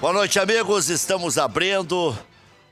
Boa noite, amigos. Estamos abrindo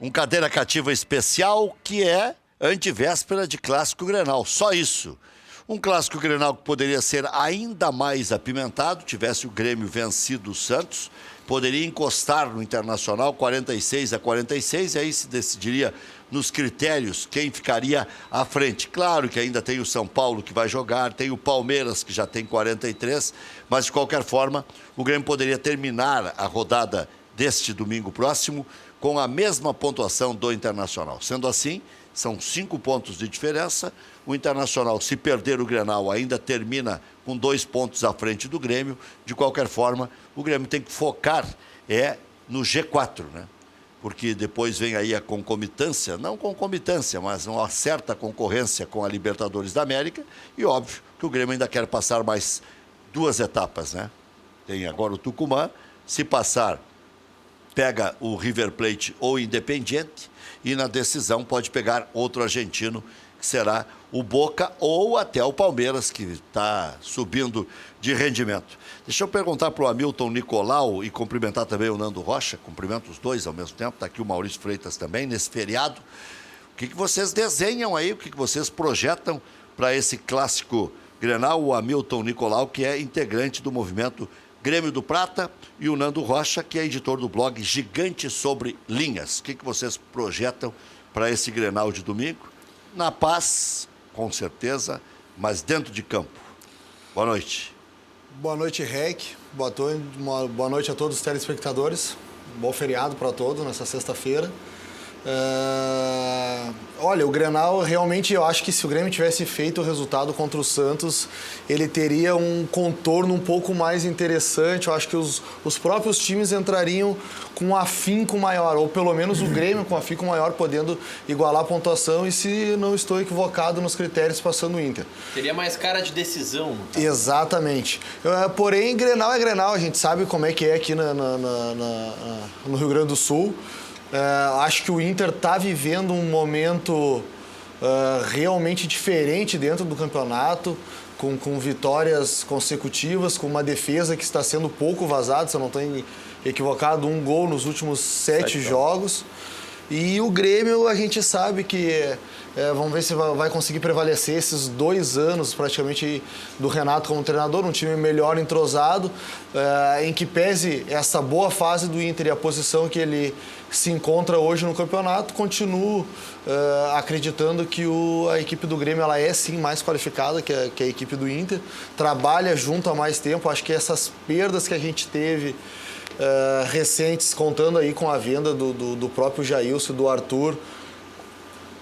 um cadeira cativa especial que é antivéspera de Clássico Grenal. Só isso. Um Clássico Grenal que poderia ser ainda mais apimentado, tivesse o Grêmio vencido o Santos, poderia encostar no Internacional 46-46 e aí se decidiria nos critérios quem ficaria à frente. Claro que ainda tem o São Paulo que vai jogar, tem o Palmeiras que já tem 43, mas de qualquer forma o Grêmio poderia terminar a rodada deste domingo próximo com a mesma pontuação do Internacional. Sendo assim, são 5 pontos de diferença. O Internacional, se perder o Grenal, ainda termina com 2 pontos à frente do Grêmio. De qualquer forma, o Grêmio tem que focar no G4, né? Porque depois vem aí a concomitância, não concomitância, mas uma certa concorrência com a Libertadores da América. E óbvio que o Grêmio ainda quer passar mais 2 etapas, né? Tem agora o Tucumã, se passar, pega o River Plate ou Independiente e na decisão pode pegar outro argentino, que será o Boca ou até o Palmeiras, que está subindo de rendimento. Deixa eu perguntar para o Hamilton Nicolau e cumprimentar também o Nando Rocha, cumprimento os dois ao mesmo tempo, está aqui o Maurício Freitas também, nesse feriado. O que vocês desenham aí, o que vocês projetam para esse Clássico Grenal? O Hamilton Nicolau, que é integrante do movimento Grêmio do Prata, e o Nando Rocha, que é editor do blog Gigante Sobre Linhas. O que vocês projetam para esse Grenal de domingo? Na paz, com certeza, mas dentro de campo. Boa noite. Boa noite, Rec. Boa noite a todos os telespectadores. Bom feriado para todos nessa sexta-feira. Olha, o Grenal, realmente, eu acho que se o Grêmio tivesse feito o resultado contra o Santos, ele teria um contorno um pouco mais interessante. Eu acho que os próprios times entrariam com um afinco maior, ou pelo menos o Grêmio com um afinco maior, podendo igualar a pontuação e, se não estou equivocado nos critérios, passando o Inter. Teria mais cara de decisão. Tá? Exatamente. Porém, Grenal é Grenal, a gente sabe como é que é aqui no Rio Grande do Sul. Acho que o Inter está vivendo um momento realmente diferente dentro do campeonato, com vitórias consecutivas, com uma defesa que está sendo pouco vazada, se eu não estou equivocado, 1 gol nos últimos 7 jogos. E o Grêmio, a gente sabe que vamos ver se vai conseguir prevalecer esses 2 anos praticamente do Renato como treinador, um time melhor entrosado, em que pese essa boa fase do Inter e a posição que ele se encontra hoje no campeonato, continuo acreditando que a equipe do Grêmio ela é sim mais qualificada que a equipe do Inter, trabalha junto há mais tempo. Acho que essas perdas que a gente teve recentes, contando aí com a venda do próprio Jailson e do Arthur,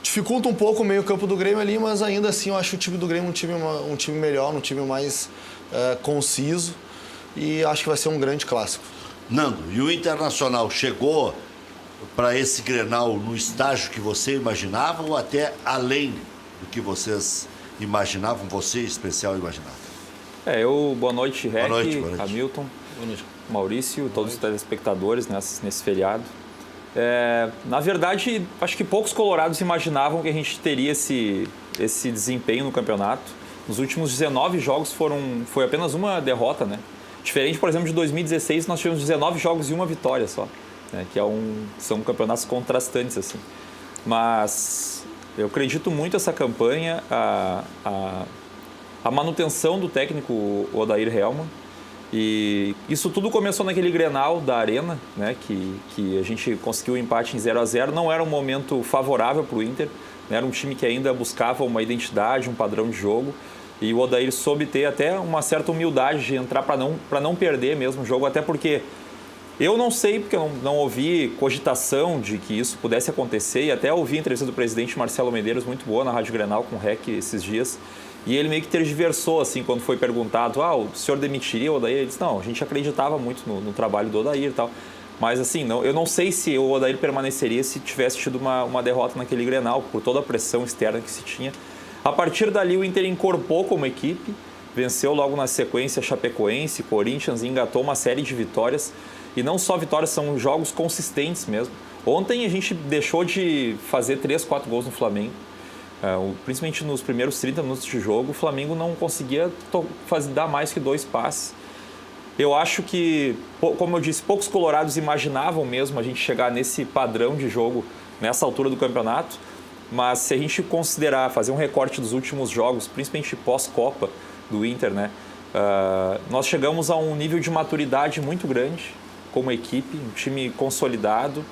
dificulta um pouco o meio-campo do Grêmio ali, mas ainda assim eu acho o time do Grêmio um time melhor, um time mais conciso, e acho que vai ser um grande clássico. Nando, e o Internacional chegou para esse Grenal no estágio que você imaginava ou até além do que vocês imaginavam, você em especial imaginava? Boa noite, Rec, boa noite. Hamilton, boa noite, Maurício, todos os telespectadores nesse feriado. Na verdade, acho que poucos colorados imaginavam que a gente teria esse desempenho no campeonato. Nos últimos 19 jogos foi apenas uma derrota, né? Diferente, por exemplo, de 2016, nós tivemos 19 jogos e uma vitória só, né? Que são campeonatos contrastantes, assim. Mas eu acredito muito nessa campanha, a manutenção do técnico Odair Hellmann. E isso tudo começou naquele Grenal da Arena, né, que a gente conseguiu o empate em 0-0. Não era um momento favorável para o Inter, né, era um time que ainda buscava uma identidade, um padrão de jogo. E o Odair soube ter até uma certa humildade de entrar para não perder mesmo o jogo, até porque eu não sei, porque eu não ouvi cogitação de que isso pudesse acontecer, e até ouvi a entrevista do presidente Marcelo Medeiros, muito boa, na Rádio Grenal com o REC esses dias. E ele meio que tergiversou, assim, quando foi perguntado, o senhor demitiria o Odair? Ele disse, não, a gente acreditava muito no trabalho do Odair e tal. Mas, assim, eu não sei se o Odair permaneceria se tivesse tido uma derrota naquele Grenal, por toda a pressão externa que se tinha. A partir dali, o Inter incorporou como equipe, venceu logo na sequência Chapecoense, Corinthians, e engatou uma série de vitórias. E não só vitórias, são jogos consistentes mesmo. Ontem a gente deixou de fazer 3, 4 gols no Flamengo. Principalmente nos primeiros 30 minutos de jogo, o Flamengo não conseguia dar mais que 2 passes. Eu acho que, como eu disse, poucos colorados imaginavam mesmo a gente chegar nesse padrão de jogo nessa altura do campeonato, mas se a gente considerar, fazer um recorte dos últimos jogos, principalmente pós-Copa do Inter, né, nós chegamos a um nível de maturidade muito grande como equipe, um time consolidado,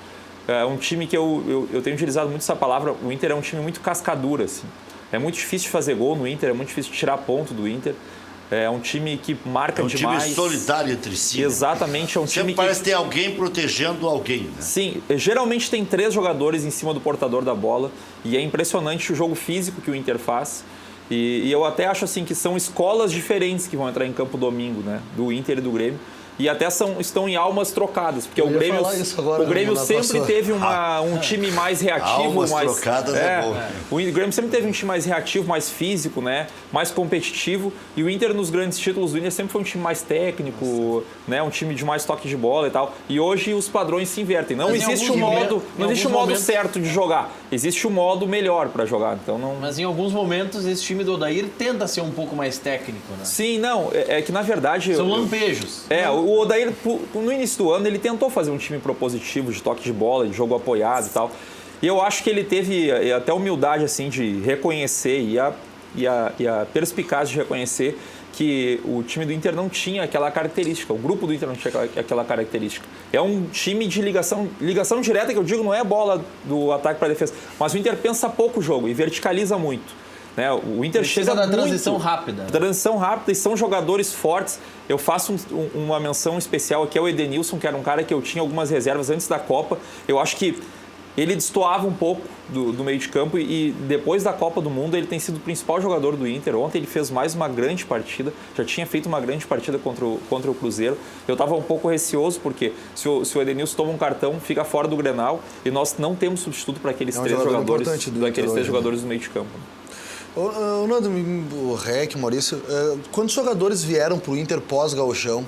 um time que eu tenho utilizado muito essa palavra, o Inter é um time muito cascadura, assim. É muito difícil de fazer gol no Inter, é muito difícil de tirar ponto do Inter. É um time que marca demais. É um time solidário entre si. Exatamente, é um time que parece ter alguém protegendo alguém, né? Sim, geralmente tem 3 jogadores em cima do portador da bola e é impressionante o jogo físico que o Inter faz. E eu até acho assim que são escolas diferentes que vão entrar em campo domingo, né? Do Inter e do Grêmio. E até estão em almas trocadas, porque o Grêmio sempre teve um time mais reativo. Almas mais trocadas bom. O Grêmio sempre teve um time mais reativo, mais físico, né? Mais competitivo. E o Inter, nos grandes títulos do Inter, sempre foi um time mais técnico, né? Um time de mais toque de bola e tal. E hoje os padrões se invertem. Não existe um modo certo de jogar. Existe um modo melhor para jogar. Então não... Mas em alguns momentos esse time do Odair tenta ser um pouco mais técnico, né? Sim, não. É que na verdade... São lampejos. O Odair, no início do ano, ele tentou fazer um time propositivo, de toque de bola, de jogo apoiado e tal. E eu acho que ele teve até humildade assim, de reconhecer e a perspicácia de reconhecer que o time do Inter não tinha aquela característica, o grupo do Inter não tinha aquela característica. É um time de ligação direta, que eu digo, não é bola do ataque para a defesa, mas o Inter pensa pouco o jogo e verticaliza muito. Né? O Inter chega da transição rápida. Transição rápida, e são jogadores fortes. Eu faço uma menção especial aqui ao Edenilson, que era um cara que eu tinha algumas reservas antes da Copa. Eu acho que ele destoava um pouco do meio de campo e depois da Copa do Mundo ele tem sido o principal jogador do Inter. Ontem ele fez mais uma grande partida, já tinha feito uma grande partida contra o Cruzeiro. Eu estava um pouco receoso porque se o Edenilson toma um cartão, fica fora do Grenal e nós não temos substituto para aqueles três jogadores do meio de campo. O Nando, o Rec, Maurício, quantos jogadores vieram para o Inter pós-Gauchão?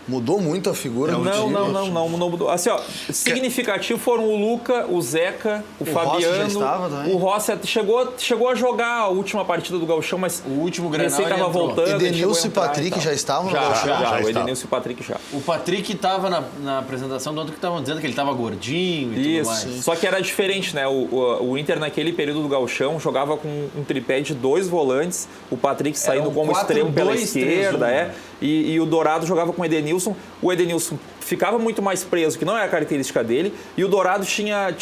Mudou muito a figura do time? Não mudou. Assim, ó, significativo foram o Luca, o Zeca, o Fabiano. Rossi já estava também? O Rossi chegou a jogar a última partida do Gauchão, mas o último Grenal recém estava voltando. Edenilson e Patrick já estavam no Gauchão? Já, o Edenilson e o Patrick já. O Patrick estava na apresentação do outro que estavam dizendo que ele estava gordinho e tudo mais. Isso, só que era diferente, né? O Inter naquele período do Gauchão jogava com um tripé de 2 volantes, o Patrick saindo como extremo pela esquerda, e o Dourado jogava com o Edenilson. O Edenilson ficava muito mais preso, que não é a característica dele, e o Dourado tinha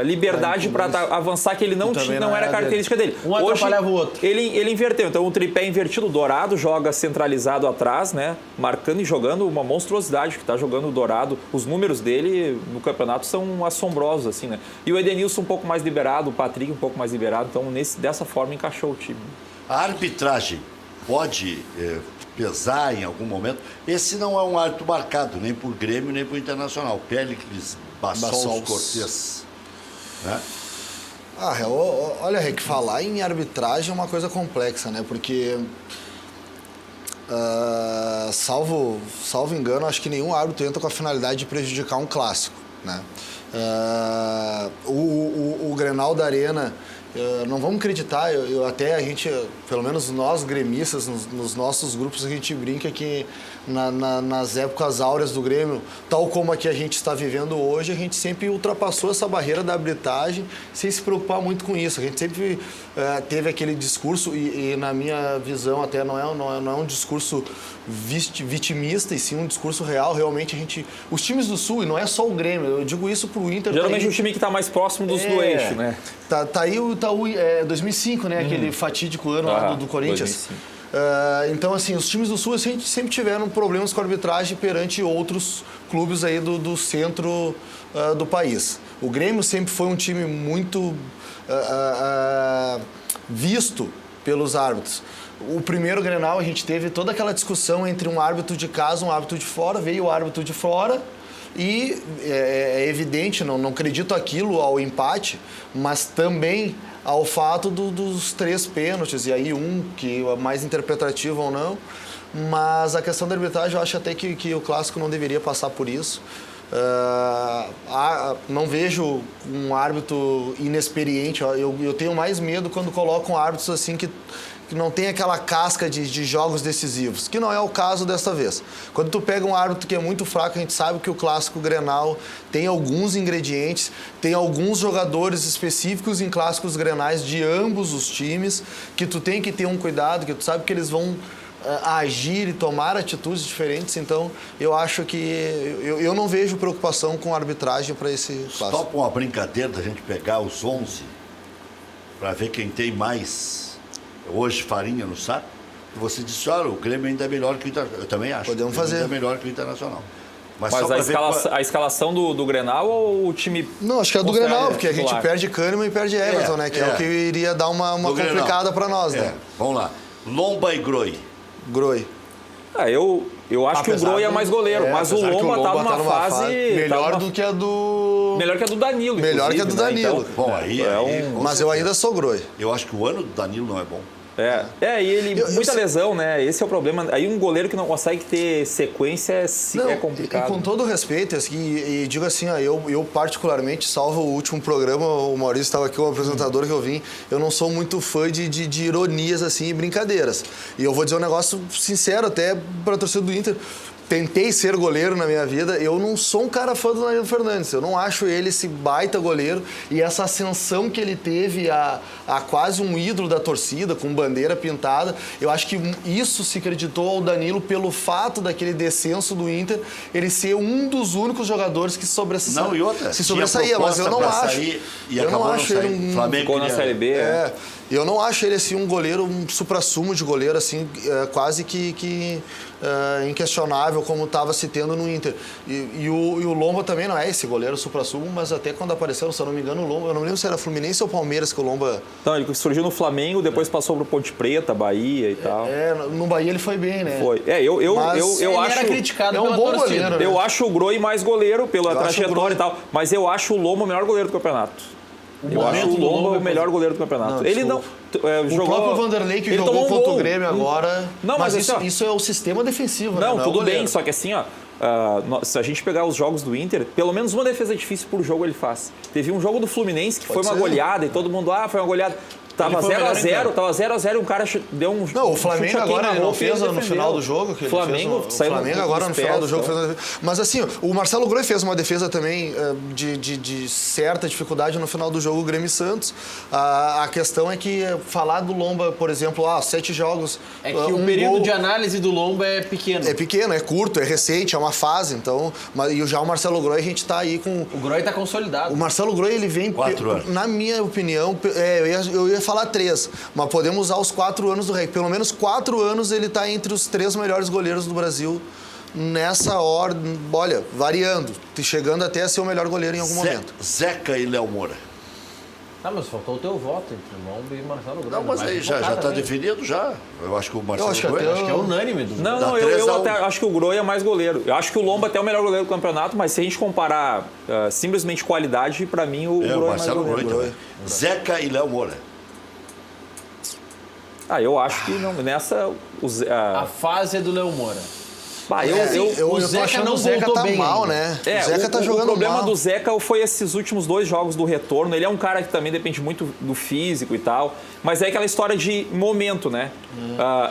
liberdade para avançar, que ele não era a característica dele. Um atrapalhava o outro. Ele inverteu, então o tripé invertido, o Dourado joga centralizado atrás, né, marcando e jogando uma monstruosidade que está jogando o Dourado. Os números dele no campeonato são assombrosos, assim, né? E o Edenilson um pouco mais liberado, o Patrick um pouco mais liberado, então dessa forma encaixou o time. A arbitragem pode pesar em algum momento. Esse não é um árbitro marcado, nem por Grêmio, nem por Internacional. Péricles Bassols Cortez. Né? Olha, Rick, falar em arbitragem é uma coisa complexa, né? Porque, salvo engano, acho que nenhum árbitro entra com a finalidade de prejudicar um clássico, né? O Grenal da Arena... não vamos acreditar, até a gente, pelo menos nós gremistas, nos nossos grupos, a gente brinca que nas épocas áureas do Grêmio, tal como a que a gente está vivendo hoje, a gente sempre ultrapassou essa barreira da arbitragem sem se preocupar muito com isso. A gente sempre teve aquele discurso, e na minha visão até não é um discurso vitimista, e sim um discurso real. Realmente os times do Sul, e não é só o Grêmio, eu digo isso pro Inter... Geralmente o time que está mais próximo do eixo, né? Tá aí o Itaú, 2005, né? Aquele fatídico ano lá do Corinthians. Então, assim, os times do Sul sempre tiveram problemas com a arbitragem perante outros clubes aí do centro do país. O Grêmio sempre foi um time muito visto pelos árbitros. O primeiro Grenal, a gente teve toda aquela discussão entre um árbitro de casa e um árbitro de fora. Veio o árbitro de fora e é evidente, não acredito aquilo ao empate, mas também ao fato dos 3 pênaltis, e aí que é mais interpretativo ou não. Mas a questão da arbitragem, eu acho até que o clássico não deveria passar por isso. Não vejo um árbitro inexperiente. Eu tenho mais medo quando colocam árbitros assim que não tem aquela casca de jogos decisivos, que não é o caso desta vez. Quando tu pega um árbitro que é muito fraco, a gente sabe que o Clássico Grenal tem alguns ingredientes, tem alguns jogadores específicos em Clássicos Grenais de ambos os times, que tu tem que ter um cuidado, que tu sabe que eles vão agir e tomar atitudes diferentes. Então, eu acho que eu não vejo preocupação com a arbitragem para esse Clássico. Topa uma brincadeira da gente pegar os 11 para ver quem tem mais hoje farinha no saco. E você disse, olha, o Grêmio ainda é melhor que o Internacional. Eu também acho. Podemos o Grêmio fazer. ainda é melhor que o Internacional. Mas só pra ver a escalação do Grenal ou o time... Não, acho que é do considera Grenal, porque a gente titular? perde Kahneman e perde Everton, né? Que é o que iria dar uma complicada para nós, né? Vamos lá. Lomba e Groi. Groi. Eu acho que o Groi é mais goleiro, mas o Lomba tá numa fase... melhor do que a do... Melhor que a do Danilo, Melhor que a do inclusive, né? Danilo. Bom, aí Mas eu ainda sou Groi. Eu acho que o ano do Danilo não é bom. E ele, muita lesão, né? Esse é o problema. Aí um goleiro que não consegue ter sequência é complicado. E com todo respeito, assim, e digo assim, ó, eu particularmente, salvo o último programa, o Maurício estava aqui, o apresentador que eu vim, eu não sou muito fã de ironias, assim, e brincadeiras. E eu vou dizer um negócio sincero até para a torcida do Inter. Tentei ser goleiro na minha vida, eu não sou um cara fã do Danilo Fernandes, eu não acho ele esse baita goleiro e essa ascensão que ele teve a quase um ídolo da torcida, com bandeira pintada, eu acho que isso se acreditou ao Danilo pelo fato daquele descenso do Inter, ele ser um dos únicos jogadores que se sobressaía, mas eu não acho. Eu não acho ele um Flamengo ficou na Série B. Eu não acho ele assim um goleiro, um suprassumo de goleiro, assim, quase que inquestionável como estava se tendo no Inter. E o Lomba também não é esse goleiro suprassumo, mas até quando apareceu, se eu não me engano, o Lomba, eu não lembro se era Fluminense ou Palmeiras que o Lomba... Não, ele surgiu no Flamengo, depois passou pro Ponte Preta, Bahia e tal. No Bahia ele foi bem, né? Foi. Eu acho... era criticado é um pela bom torcida. goleiro, né? Eu acho o Groi mais goleiro pela Eu acho o trajetória e tal, mas eu acho o Lomba o melhor goleiro do campeonato. Eu acho o Lomba o melhor goleiro do campeonato. Ele não... O próprio Vanderlei que jogou contra o Grêmio agora... Não, mas isso é o sistema defensivo, né? Não, tudo bem, só que assim, ó... se a gente pegar os jogos do Inter, pelo menos uma defesa difícil por jogo ele faz. Teve um jogo do Fluminense que foi uma goleada e todo mundo, foi uma goleada. Tava 0x0, um cara deu um... Não, o Flamengo agora ele não fez no final do jogo. O Flamengo agora no final do jogo fez... Mas assim, o Marcelo Groi fez uma defesa também de certa dificuldade no final do jogo, o Grêmio e Santos. A questão é que falar do Lomba, por exemplo, 7 jogos... É que o período de análise do Lomba é pequeno. É pequeno, é curto, é recente, é uma fase, então... E já o Marcelo Groi, a gente tá aí com... O Groi tá consolidado. O Marcelo Groi, ele vem... 4 anos. Na minha opinião, eu ia falar 3, mas podemos usar os 4 anos do REC. Pelo menos 4 anos ele está entre os 3 melhores goleiros do Brasil nessa ordem, olha, variando, chegando até a ser o melhor goleiro em algum momento. Zeca e Léo Moura. Mas faltou o teu voto entre Lomba e Marcelo Groi. Não, mas aí já está definido já. Eu acho que o Marcelo Groi... Acho que é unânime. Não, eu até acho que o Groi é mais goleiro. Eu acho que o Lomba até é o melhor goleiro do campeonato, mas se a gente comparar simplesmente qualidade, para mim o Groi é mais Marcelo goleiro. Groi também. Zeca e Léo Moura. Eu acho que não, nessa... A fase é do Léo Moura. Eu tô achando que o Zeca tá mal, né? O Zeca tá jogando mal. O problema do Zeca foi esses últimos 2 jogos do retorno. Ele é um cara que também depende muito do físico e tal. Mas é aquela história de momento, né?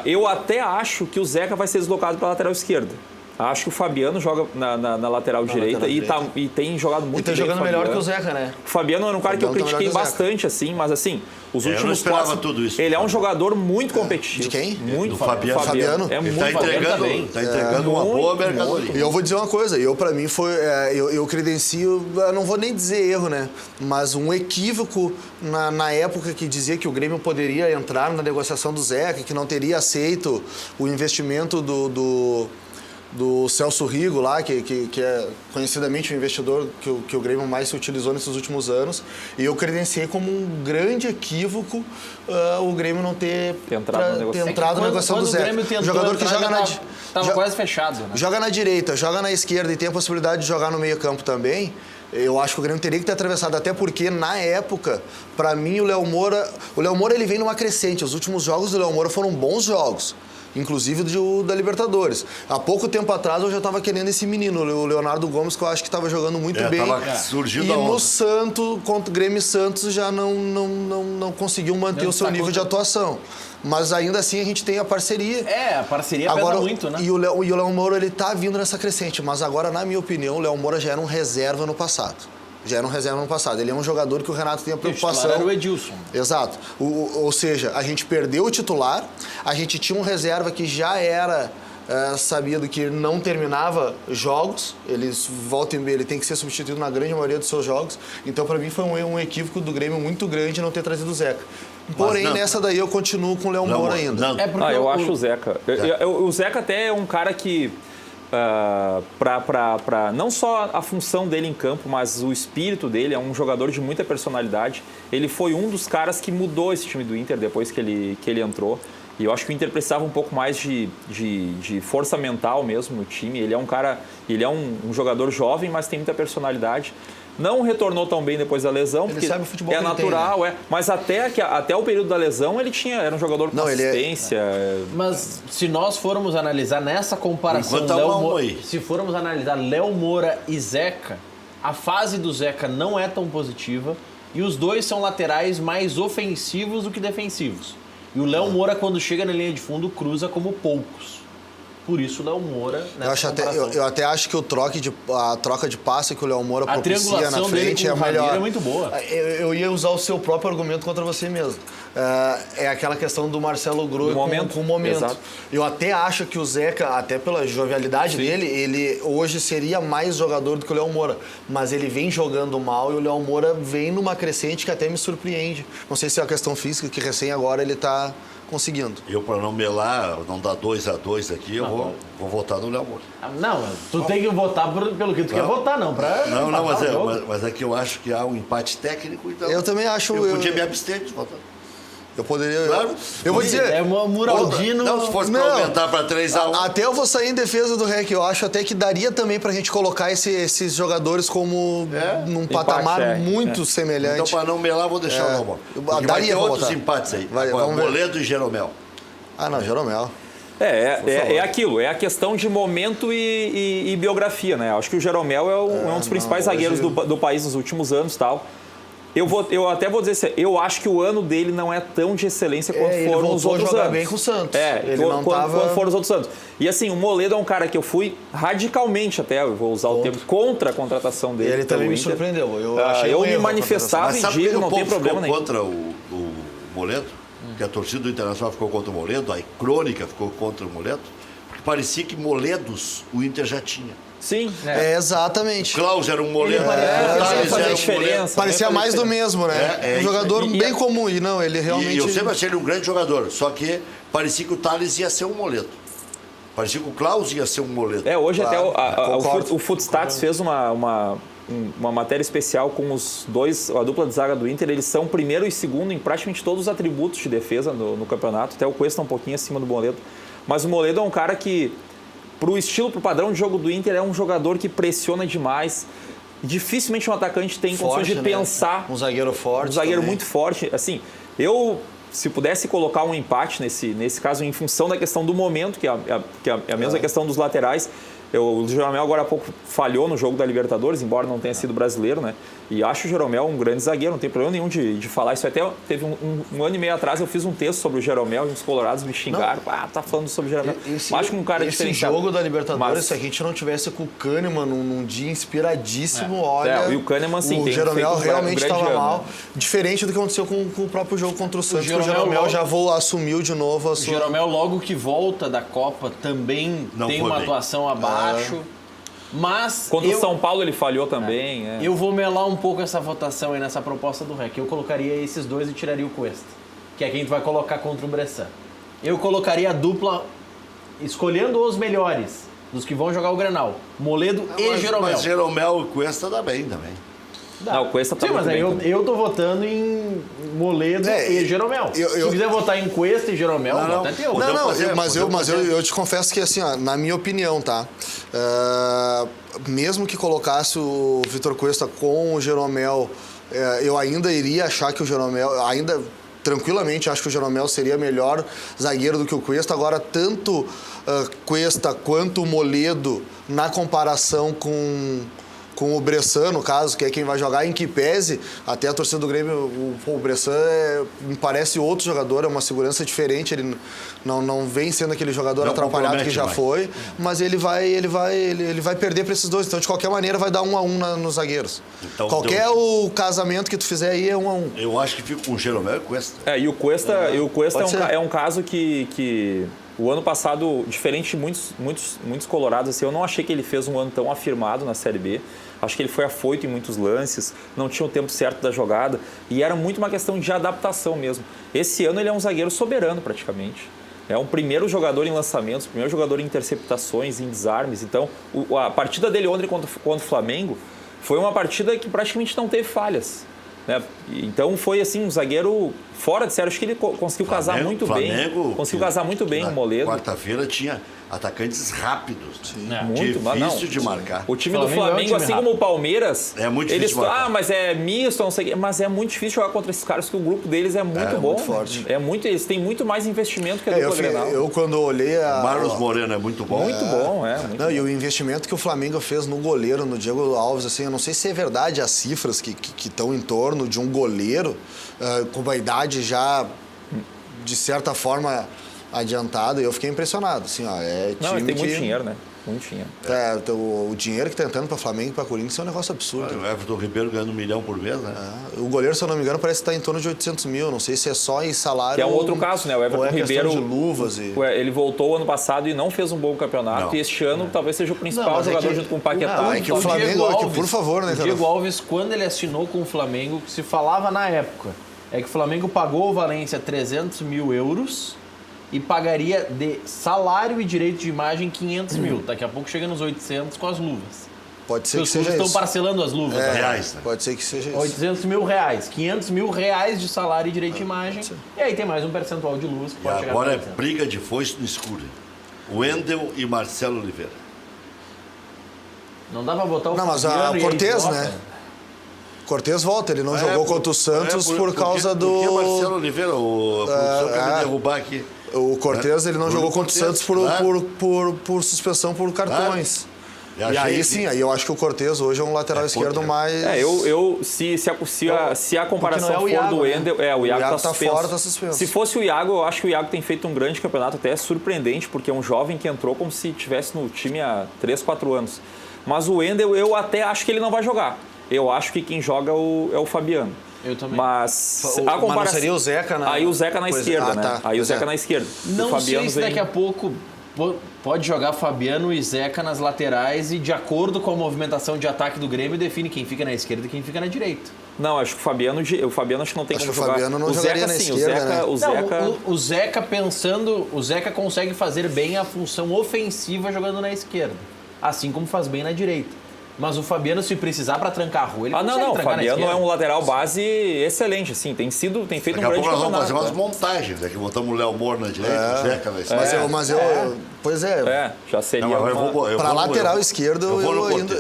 Eu até acho que o Zeca vai ser deslocado para a lateral esquerda. Acho que o Fabiano joga na lateral direita e tem jogado muito bem. E tá jogando melhor que o Zeca, né? O Fabiano era um cara que eu critiquei bastante, assim, mas assim, os últimos eu não esperava tudo isso. Ele é um jogador muito competitivo. De quem? Muito. Do Fabiano. É Ele muito tá entregando uma boa mercadoria. E eu vou dizer uma coisa, pra mim foi, eu credencio, eu não vou nem dizer erro, né? Mas um equívoco na época que dizia que o Grêmio poderia entrar na negociação do Zeca, que não teria aceito o investimento do Celso Rigo lá, que é conhecidamente o investidor que o Grêmio mais se utilizou nesses últimos anos. E eu credenciei como um grande equívoco o Grêmio não ter entrado na negociação do Zeca. O jogador que joga na Estava quase fechado, né? Joga na direita, joga na esquerda e tem a possibilidade de jogar no meio campo também. Eu acho que o Grêmio teria que ter atravessado, até porque, na época, para mim, o Léo Moura ele vem numa crescente. Os últimos jogos do Léo Moura foram bons jogos. inclusive da Libertadores. Há pouco tempo atrás eu já estava querendo esse menino, o Leonardo Gomes, que eu acho que estava jogando muito bem. Tava surgindo e a onda. no Santos, contra o Grêmio e Santos, já não conseguiu manter o seu nível de atuação. Mas ainda assim a gente tem a parceria. A parceria Agora, pesa muito, né? E o Léo Moura, ele tá vindo nessa crescente, mas agora, na minha opinião, o Léo Moura já era um reserva no passado. Ele é um jogador que o Renato tem a preocupação. O titular era o Edilson. Exato. Ou seja, a gente perdeu o titular, a gente tinha um reserva que já era sabido que não terminava jogos, ele tem que ser substituído na grande maioria dos seus jogos. Então, para mim, foi um equívoco do Grêmio muito grande não ter trazido o Zeca. Porém, nessa daí eu continuo com o Léo Moura ainda. Eu acho o Zeca. O Zeca até é um cara que, para não só a função dele em campo, mas o espírito dele, é um jogador de muita personalidade. Ele foi um dos caras que mudou esse time do Inter depois que ele entrou. E eu acho que o Inter precisava um pouco mais de força mental mesmo no time. Ele é um jogador jovem, mas tem muita personalidade. Não retornou tão bem depois da lesão, ele porque sabe o futebol que natural, ele tem, né? Mas até o período da lesão ele era um jogador com assistência. Mas se nós formos analisar nessa comparação, se formos analisar Léo Moura e Zeca, a fase do Zeca não é tão positiva e os dois são laterais mais ofensivos do que defensivos. E o Léo Moura, quando chega na linha de fundo, cruza como poucos. Por isso o Léo Moura eu até acho que a troca de passe que o Léo Moura propicia na frente é melhor. É muito boa. Eu ia usar o seu próprio argumento contra você mesmo. É aquela questão do Marcelo Groi com o momento. Exato. Eu até acho que o Zeca, até pela jovialidade dele, ele hoje seria mais jogador do que o Léo Moura. Mas ele vem jogando mal e o Léo Moura vem numa crescente que até me surpreende. Não sei se é a questão física, que recém agora ele está conseguindo. Eu, para não melar, não dar 2-2 aqui, eu vou votar no Léo Moura. Não, tu tem que votar pelo que tu quer votar, não. Mas é que eu acho que há um empate técnico, então. Eu também acho. Eu podia me abster de votar. Eu poderia. Claro. Eu vou dizer. É uma Muraldino. Não, se fosse para aumentar para 3-1. Até eu vou sair em defesa do REC. Eu acho até que daria também pra gente colocar esses jogadores como num patamar muito semelhante. Então, para não melar, vou deixar o Léo Moura. Vai ter outros empates aí. Moledo e Jeromel. Não, Jeromel. É aquilo, é a questão de momento e biografia, né? Acho que o Jeromel é um dos principais zagueiros do país nos últimos anos e tal. Eu até vou dizer assim, eu acho que o ano dele não é tão de excelência quanto foram os outros anos. Ele voltou a jogar bem com o Santos. Quando foram os outros anos. E assim, o Moledo é um cara que eu fui radicalmente até, eu vou usar o termo, contra a contratação dele. Ele também me surpreendeu. Eu me manifestava e digo, não tem problema nenhum. Contra o Moledo, que a torcida do Internacional ficou contra o Moledo, a crônica ficou contra o Moledo, porque parecia que Moledos o Inter já tinha. Sim. Exatamente. O Klaus era um Moledo. O Thales era um Moledo. Parecia mais do mesmo, né? Um jogador bem comum. E não, ele realmente... E eu sempre achei ele um grande jogador. Só que parecia que o Thales ia ser um Moledo. Parecia que o Klaus ia ser um Moledo. Hoje até o Footstats fez uma matéria especial com os dois, a dupla de zaga do Inter. Eles são primeiro e segundo em praticamente todos os atributos de defesa no campeonato. Até o Cuesta um pouquinho acima do Moledo. Mas o Moledo é um cara que... Pro padrão de jogo do Inter, é um jogador que pressiona demais. Dificilmente um atacante tem condições de pensar. Um zagueiro forte. Um zagueiro muito forte. Assim, se pudesse colocar um empate nesse caso, em função da questão do momento, que é a mesma questão dos laterais. O Jeromel agora há pouco falhou no jogo da Libertadores, embora não tenha sido brasileiro, né? E acho o Jeromel um grande zagueiro, não tem problema nenhum de falar isso. Até teve um ano e meio atrás eu fiz um texto sobre o Jeromel e os colorados me xingaram. Tá falando sobre o Jeromel. Acho que um cara diferenciado. Esse jogo da Libertadores, se a gente não tivesse com o Kahneman num dia inspiradíssimo, olha... E o Kahneman, sim, o Jeromel realmente estava mal. Diferente do que aconteceu com o próprio jogo contra o Santos, o Jeromel já assumiu de novo a sua... O Jeromel, logo que volta da Copa, também tem uma atuação abaixo. Mas contra o São Paulo ele falhou também. Eu vou melar um pouco essa votação aí nessa proposta do REC. Eu colocaria esses dois e tiraria o Cuesta, que é quem tu vai colocar contra o Bressan. Eu colocaria a dupla escolhendo os melhores dos que vão jogar o Grenal, Moledo e Jeromel. Mas Jeromel e Cuesta dá bem também. Não, o Cuesta tá muito bem. Sim, mas eu tô votando em Moledo e Jeromel. Se tu quiser votar em Cuesta e Jeromel, vota teu. Mas eu te confesso que, assim, ó, na minha opinião, tá? Mesmo que colocasse o Vitor Cuesta com o Jeromel, eu ainda iria achar que o Jeromel... tranquilamente acho que o Jeromel seria melhor zagueiro do que o Cuesta. Agora, tanto Cuesta quanto o Moledo, na comparação com o Bressan, no caso, que é quem vai jogar, em que pese, até a torcida do Grêmio, o Bressan me parece outro jogador, é uma segurança diferente, ele não vem sendo aquele jogador não atrapalhado que já foi, mas ele vai perder para esses dois, então de qualquer maneira vai dar 1-1 nos zagueiros. Então, o casamento que tu fizer aí é 1-1. Eu acho que fica com o Jeromel e o Cuesta. E o Cuesta, é um caso que o ano passado, diferente de muitos colorados, assim, eu não achei que ele fez um ano tão afirmado na Série B. Acho que ele foi afoito em muitos lances, não tinha o tempo certo da jogada e era muito uma questão de adaptação mesmo. Esse ano ele é um zagueiro soberano praticamente. É um primeiro jogador em lançamentos, primeiro jogador em interceptações, em desarmes. Então, a partida dele ontem contra o Flamengo foi uma partida que praticamente não teve falhas. Né? Então foi assim um zagueiro fora de série. Acho que ele conseguiu casar muito bem. Conseguiu casar muito bem o Moledo. Quarta-feira tinha atacantes rápidos. Muito, difícil de marcar. O time do Flamengo, assim como o Palmeiras, é muito difícil de marcar. Mas é misto, não sei o quê. Mas é muito difícil jogar contra esses caras, que o grupo deles é muito bom. Muito forte. Eles têm muito mais investimento que a dupla Grenal. Eu quando olhei o Marlos Moreno é muito bom. Muito bom, E o investimento que o Flamengo fez no goleiro, no Diego Alves, assim, eu não sei se é verdade as cifras que estão em torno de um goleiro com uma idade já, de certa forma, adiantada, e eu fiquei impressionado. Assim, Não, ele tem muito dinheiro, né? Muito dinheiro. O dinheiro que está entrando para Flamengo e para Corinthians é um negócio absurdo. O Everton Ribeiro ganhando 1 milhão por mês, né? O goleiro, se eu não me engano, parece que está em torno de 800 mil. Não sei se é só em salário. Que é um outro caso, né? O Everton Ribeiro. De luvas ele voltou ano passado e não fez um bom campeonato. E este ano talvez seja o principal jogador junto com o Paquetá. É que o Flamengo, Alves, por favor, né, cara? O Diego Alves, quando ele assinou com o Flamengo, que se falava na época, é que o Flamengo pagou o Valência 300 mil euros e pagaria de salário e direito de imagem 500 mil. Daqui a pouco chega nos 800 com as luvas. Pode ser que seja isso. Estão parcelando as luvas. Reais, né? Pode ser que seja isso. 800 mil reais. 500 mil reais de salário e direito de imagem. E aí tem mais um percentual de luvas que pode chegar. Agora é briga de foice no escuro. Wendel e Marcelo Oliveira. Não dá pra botar o Não, mas o Cortez, né? Cortez volta, ele não jogou contra o Santos por causa do... Por que Marcelo Oliveira? O produção quer me derrubar aqui. O Cortez, ele não jogou contra o Santos por suspensão por cartões. E aí sim, aí eu acho que o Cortez hoje é um lateral esquerdo mais... Se a comparação for do Wendel, o Iago tá fora, tá suspenso. Se fosse o Iago, eu acho que o Iago tem feito um grande campeonato, até surpreendente, porque é um jovem que entrou como se estivesse no time há 3, 4 anos. Mas o Wendel, eu até acho que ele não vai jogar. Eu acho que quem joga é o Fabiano. Eu também. Mas a comparação... Mas não seria o Zeca na... Aí o Zeca na esquerda, né? Tá. Aí o Zeca na esquerda. Não sei se daqui a pouco pode jogar Fabiano e Zeca nas laterais e, de acordo com a movimentação de ataque do Grêmio, define quem fica na esquerda e quem fica na direita. Não, acho que o Fabiano acho que não tem como jogar. O Fabiano não jogaria na esquerda, né? O Zeca pensando... O Zeca consegue fazer bem a função ofensiva jogando na esquerda. Assim como faz bem na direita. Mas o Fabiano, se precisar para trancar a rua, ele consegue trancar na esquerda. O Fabiano é um lateral base excelente, assim, tem feito um grande campeonato. Daqui a pouco nós vamos fazer umas montagens, né? Que botamos o Léo Moura na direita, o Zeca na esquerda. Pois é. Já seria para lateral esquerdo,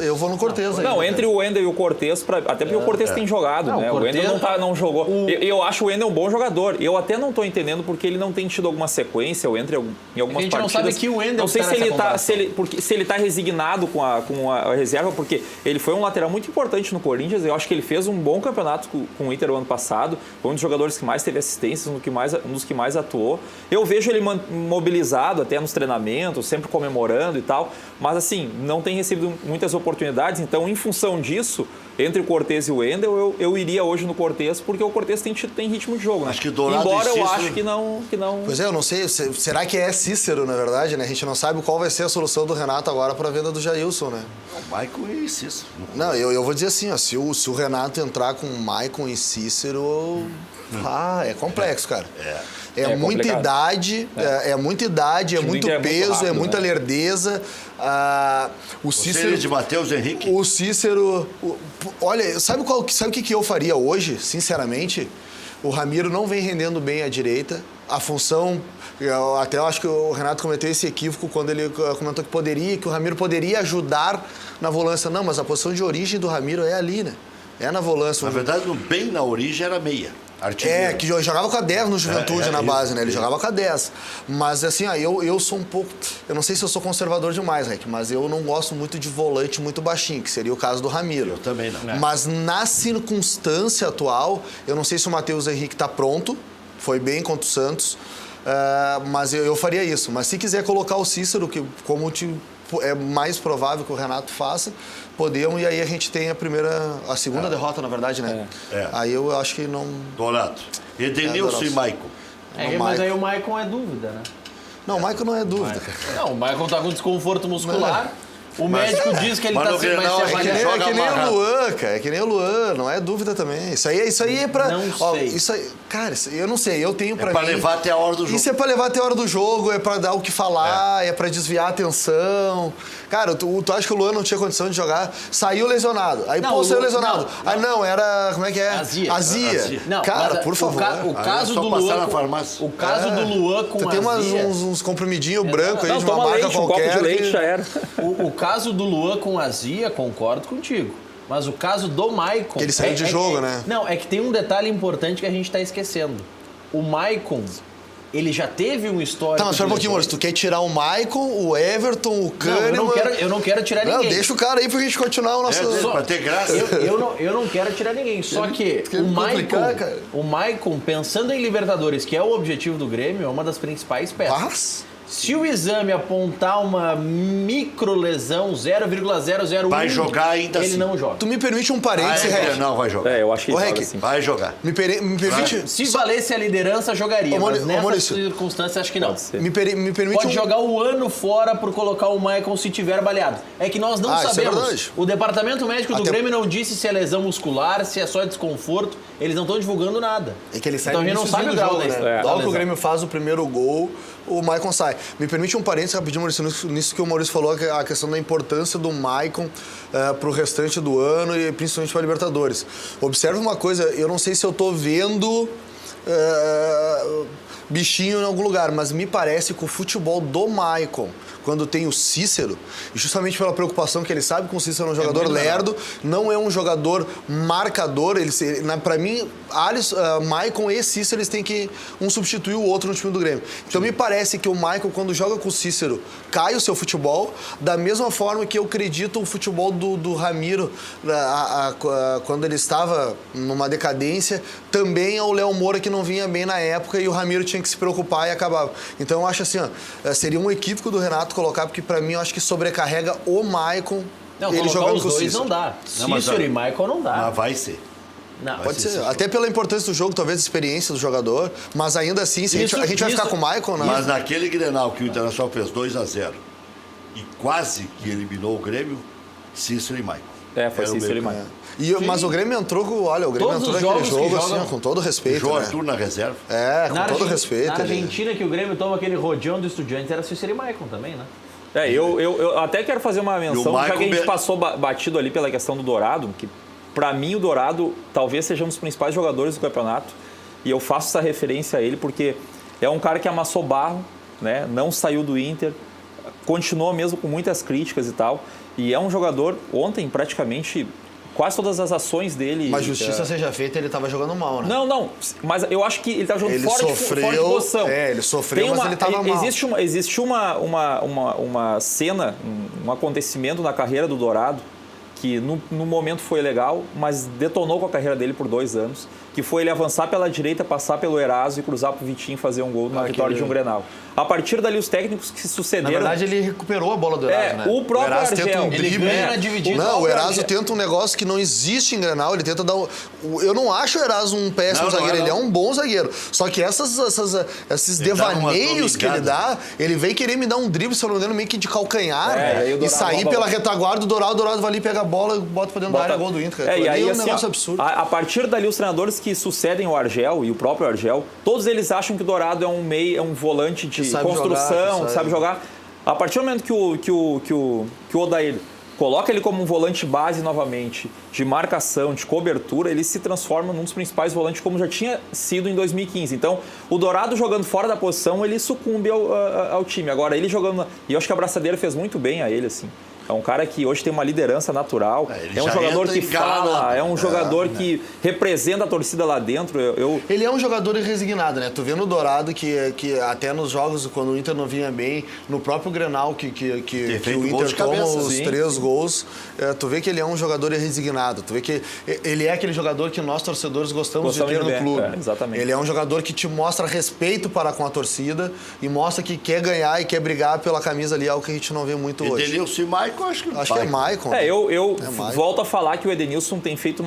eu vou no Cortez. Não, entre o Wendel e o Cortez, até porque o Cortez tem jogado, né? O Wendel não jogou. Eu acho o Wendel um bom jogador. Eu até não estou entendendo porque ele não tem tido alguma sequência, ou entre em algumas partidas. A gente não sabe que o Wendel não sei se ele está resignado com a reserva, porque ele foi um lateral muito importante no Corinthians. Eu acho que ele fez um bom campeonato com o Inter o ano passado. Foi um dos jogadores que mais teve assistências, um dos que mais atuou. Eu vejo ele mobilizado até nos treinamentos, sempre comemorando e tal, mas assim, não tem recebido muitas oportunidades, então em função disso, entre o Cortez e o Wendel, eu iria hoje no Cortez, porque o Cortez tem ritmo de jogo, né? Acho que Dourado embora e Cícero... eu acho que não... Pois é, eu não sei, será que é Cícero, na verdade, né? A gente não sabe qual vai ser a solução do Renato agora para a venda do Jailson, né? O Maicon e Cícero. Não, eu vou dizer assim, ó, se o Renato entrar com Maicon e Cícero... é complexo, cara. É muita idade, é muita idade, é muito peso, rápido, é muita lerdeza. O Cícero de Matheus Henrique. O Cícero, olha, sabe o que eu faria hoje, sinceramente? O Ramiro não vem rendendo bem à direita. A função, eu acho que o Renato cometeu esse equívoco quando ele comentou que o Ramiro poderia ajudar na volância. Não, mas a posição de origem do Ramiro é ali, né? É na volância. Na verdade, bem na origem era meia. Artilheiro. Que jogava com a 10 no Juventude na base, né? Ele jogava com a 10. Mas assim, eu sou um pouco... Eu não sei se eu sou conservador demais, Rec, mas eu não gosto muito de volante muito baixinho, que seria o caso do Ramiro. Eu também não. Mas na circunstância atual, eu não sei se o Matheus Henrique tá pronto, foi bem contra o Santos, mas eu faria isso. Mas se quiser colocar o Cícero, que como é mais provável que o Renato faça, podemos, e aí a gente tem a segunda derrota, na verdade, né? Aí eu acho que não... Donato. Edenilson e Maicon. Mas aí o Maicon é dúvida, né? Não, o Maicon não é dúvida, cara. Não, o Maicon tá com desconforto muscular. O médico diz que ele tá sem mais se avaliar. É que nem o Luan, cara. É que nem o Luan, não é dúvida também. Isso aí é pra... Não sei. Isso aí, cara, eu não sei. Eu tenho pra mim... É pra levar até a hora do jogo. Isso é pra levar até a hora do jogo, é pra dar o que falar, é pra desviar a atenção. Cara, tu acha que o Luan não tinha condição de jogar? Saiu lesionado. Aí, saiu lesionado. Era... Como é que é? Azia. Não, cara, por favor. O caso do Luan... O caso do Luan com tem azia... uns comprimidinhos brancos aí de uma toma marca leite, qualquer. Um copo de leite já era. O caso do Luan com azia, concordo contigo. Mas o caso do Maicon... Ele saiu de jogo, né? Não, é que tem um detalhe importante que a gente está esquecendo. O Maicon, ele já teve um histórico... Tá, mas espera um pouquinho, Maurício. Tu quer tirar o Maicon, o Everton, o Kahneman... Não, eu não quero tirar ninguém. Não, deixa o cara aí pra gente continuar o nosso... Pra ter graça. Eu não quero tirar ninguém. Só que o Maicon, pensando em Libertadores, que é o objetivo do Grêmio, é uma das principais peças. Mas... Se o exame apontar uma microlesão 0,001... Vai jogar ainda ele assim. não joga. Tu me permite um parênteses, Rec? Não, vai jogar. Eu acho que Rec, joga, sim. Vai jogar. Me permite... Se valesse a liderança, jogaria. Mas nessa circunstância, acho que não. Me permite Pode jogar o ano fora por colocar o Maicon se tiver baleado. É que nós não sabemos. O departamento médico do Grêmio não disse se é lesão muscular, se é só desconforto. Eles não estão divulgando nada. É que ele sai então a gente não sabe o grau jogo, né? Logo que o Grêmio faz o primeiro gol, o Maicon sai. Me permite um parênteses rapidinho, Maurício, nisso que o Maurício falou, a questão da importância do Maicon para o restante do ano e principalmente para a Libertadores. Observe uma coisa, eu não sei se eu tô vendo bichinho em algum lugar, mas me parece que o futebol do Maicon, quando tem o Cícero, justamente pela preocupação que ele sabe que o Cícero é um jogador lerdo, não é um jogador marcador. Para mim, Maicon e Cícero, eles têm que um substituir o outro no time do Grêmio. Então me parece que o Maicon, quando joga com o Cícero, cai o seu futebol, da mesma forma que eu acredito o futebol do Ramiro, quando ele estava numa decadência, também é o Léo Moura que não vinha bem na época e o Ramiro tinha que se preocupar e acabava. Então eu acho assim, seria um equívoco do Renato colocar, porque pra mim eu acho que sobrecarrega o Maicon. Não, ele jogando os com o dois Cícero. não dá. Cícero e Maicon não dá. Mas vai ser. Não, pode ser. Até pela importância do jogo, talvez a experiência do jogador, mas ainda assim, a gente vai ficar com o Maicon, né? Mas naquele Grenal que o Internacional fez 2-0 e quase que eliminou o Grêmio, Cícero e Maicon. Foi Cícero e Maicon. Mas o Grêmio entrou naquele jogo, assim, com todo respeito. João Arthur na reserva. Com todo respeito. Na Argentina, que o Grêmio toma aquele rodeão do Estudiantes, era Cícero e Maicon também, né? Eu até quero fazer uma menção, já que a gente passou batido ali pela questão do Dourado, que pra mim o Dourado talvez seja um dos principais jogadores do campeonato, e eu faço essa referência a ele porque é um cara que amassou barro, né? Não saiu do Inter, continuou mesmo com muitas críticas e tal, e é um jogador, ontem praticamente... Quase todas as ações dele... Mas justiça seja feita, ele estava jogando mal, né? Não. Mas eu acho que ele estava jogando fora de posição. Ele sofreu, mas ele estava mal. Existe uma cena, um acontecimento na carreira do Dourado que no momento foi legal, mas detonou com a carreira dele por 2 anos, que foi ele avançar pela direita, passar pelo Eraso e cruzar pro Vitinho fazer um gol na vitória de um Grenal. A partir dali, os técnicos que se sucederam... Na verdade, ele recuperou a bola do Eraso, né? O próprio Eraso Argel. tenta um drible. Ele ganha na dividida. Não, o Eraso tenta um negócio que não existe em Grenal, ele tenta dar... Eu não acho o Eraso um péssimo zagueiro, ele é um bom zagueiro. Só que esses devaneios que ele dá, ele veio querer me dar um drible, se eu não me engano, meio que de calcanhar, e sair pela retaguarda do Dourado, o Dourado vai ali, pega a bola e bota pra dentro da área, gol do Inter. E aí, é um assim, negócio absurdo. A partir dali, os treinadores que sucedem o Argel e o próprio Argel, todos eles acham que o Dourado é um volante de construção, que sabe jogar. A partir do momento que o Odair coloca ele como um volante base novamente, de marcação, de cobertura, ele se transforma num dos principais volantes, como já tinha sido em 2015. Então, o Dourado jogando fora da posição, ele sucumbe ao time. Agora, ele jogando... E eu acho que a Braçadeira fez muito bem a ele, assim. É um cara que hoje tem uma liderança natural. É um jogador que fala, é um jogador que representa a torcida lá dentro. Ele é um jogador resignado, né? Tu vê no Dourado que até nos jogos, quando o Inter não vinha bem, no próprio Grenal que o Inter toma os 3 gols, tu vê que ele é um jogador resignado. Tu vê que ele é aquele jogador que nós, torcedores, gostamos de ter no clube. Exatamente. Ele é um jogador que te mostra respeito para com a torcida e mostra que quer ganhar e quer brigar pela camisa ali, algo que a gente não vê muito hoje. Edenilson e Maicon, acho que é Maicon. Eu volto a falar que o Edenilson tem feito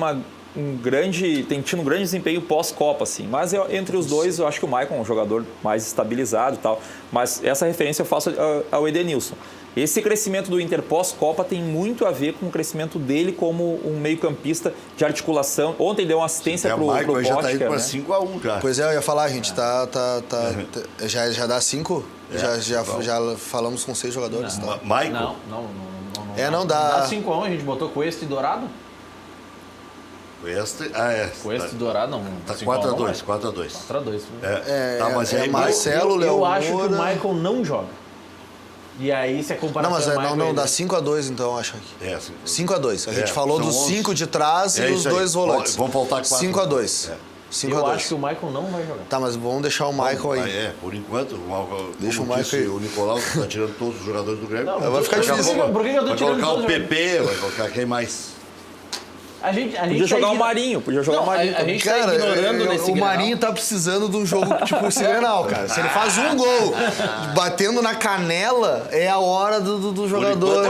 tem tido um grande desempenho pós-Copa, assim. Mas entre os dois, eu acho que o Maicon é um jogador mais estabilizado e tal. Mas essa referência eu faço ao Edenilson. Esse crescimento do Inter pós-Copa tem muito a ver com o crescimento dele como um meio-campista de articulação. Ontem deu uma assistência pro Potker, já tá indo para né? 5-1, cara. Pois é, eu ia falar, gente, já dá 5? Já falamos com 6 jogadores. Tá? Maicon? Não dá. Dá 5-1, a gente botou Cuesta e Dourado? Cuesta e Dourado, não. Tá 4-2. 4-2. Mas aí Marcelo, Léo Eu acho que o Michael não joga. E aí, se a comparação dá 5-2 então, acho que. 5-2. A gente falou dos 5 de trás e os 2 volantes. Vão faltar 4. 5-2. Eu acho que o Michael não vai jogar. Tá, mas vamos deixar o Michael aí. Por enquanto, deixa o Michael aí. O Nicolau tá tirando todos os jogadores do Grêmio. Vai ficar difícil. Por que eu tô tirando vai colocar o PP, vai colocar quem mais? A gente podia jogar o Marinho, A gente cara, tá ignorando nesse o Marinho tá precisando de um jogo tipo esse Grenal, cara. Se ele faz um gol batendo na canela, é a hora do jogador.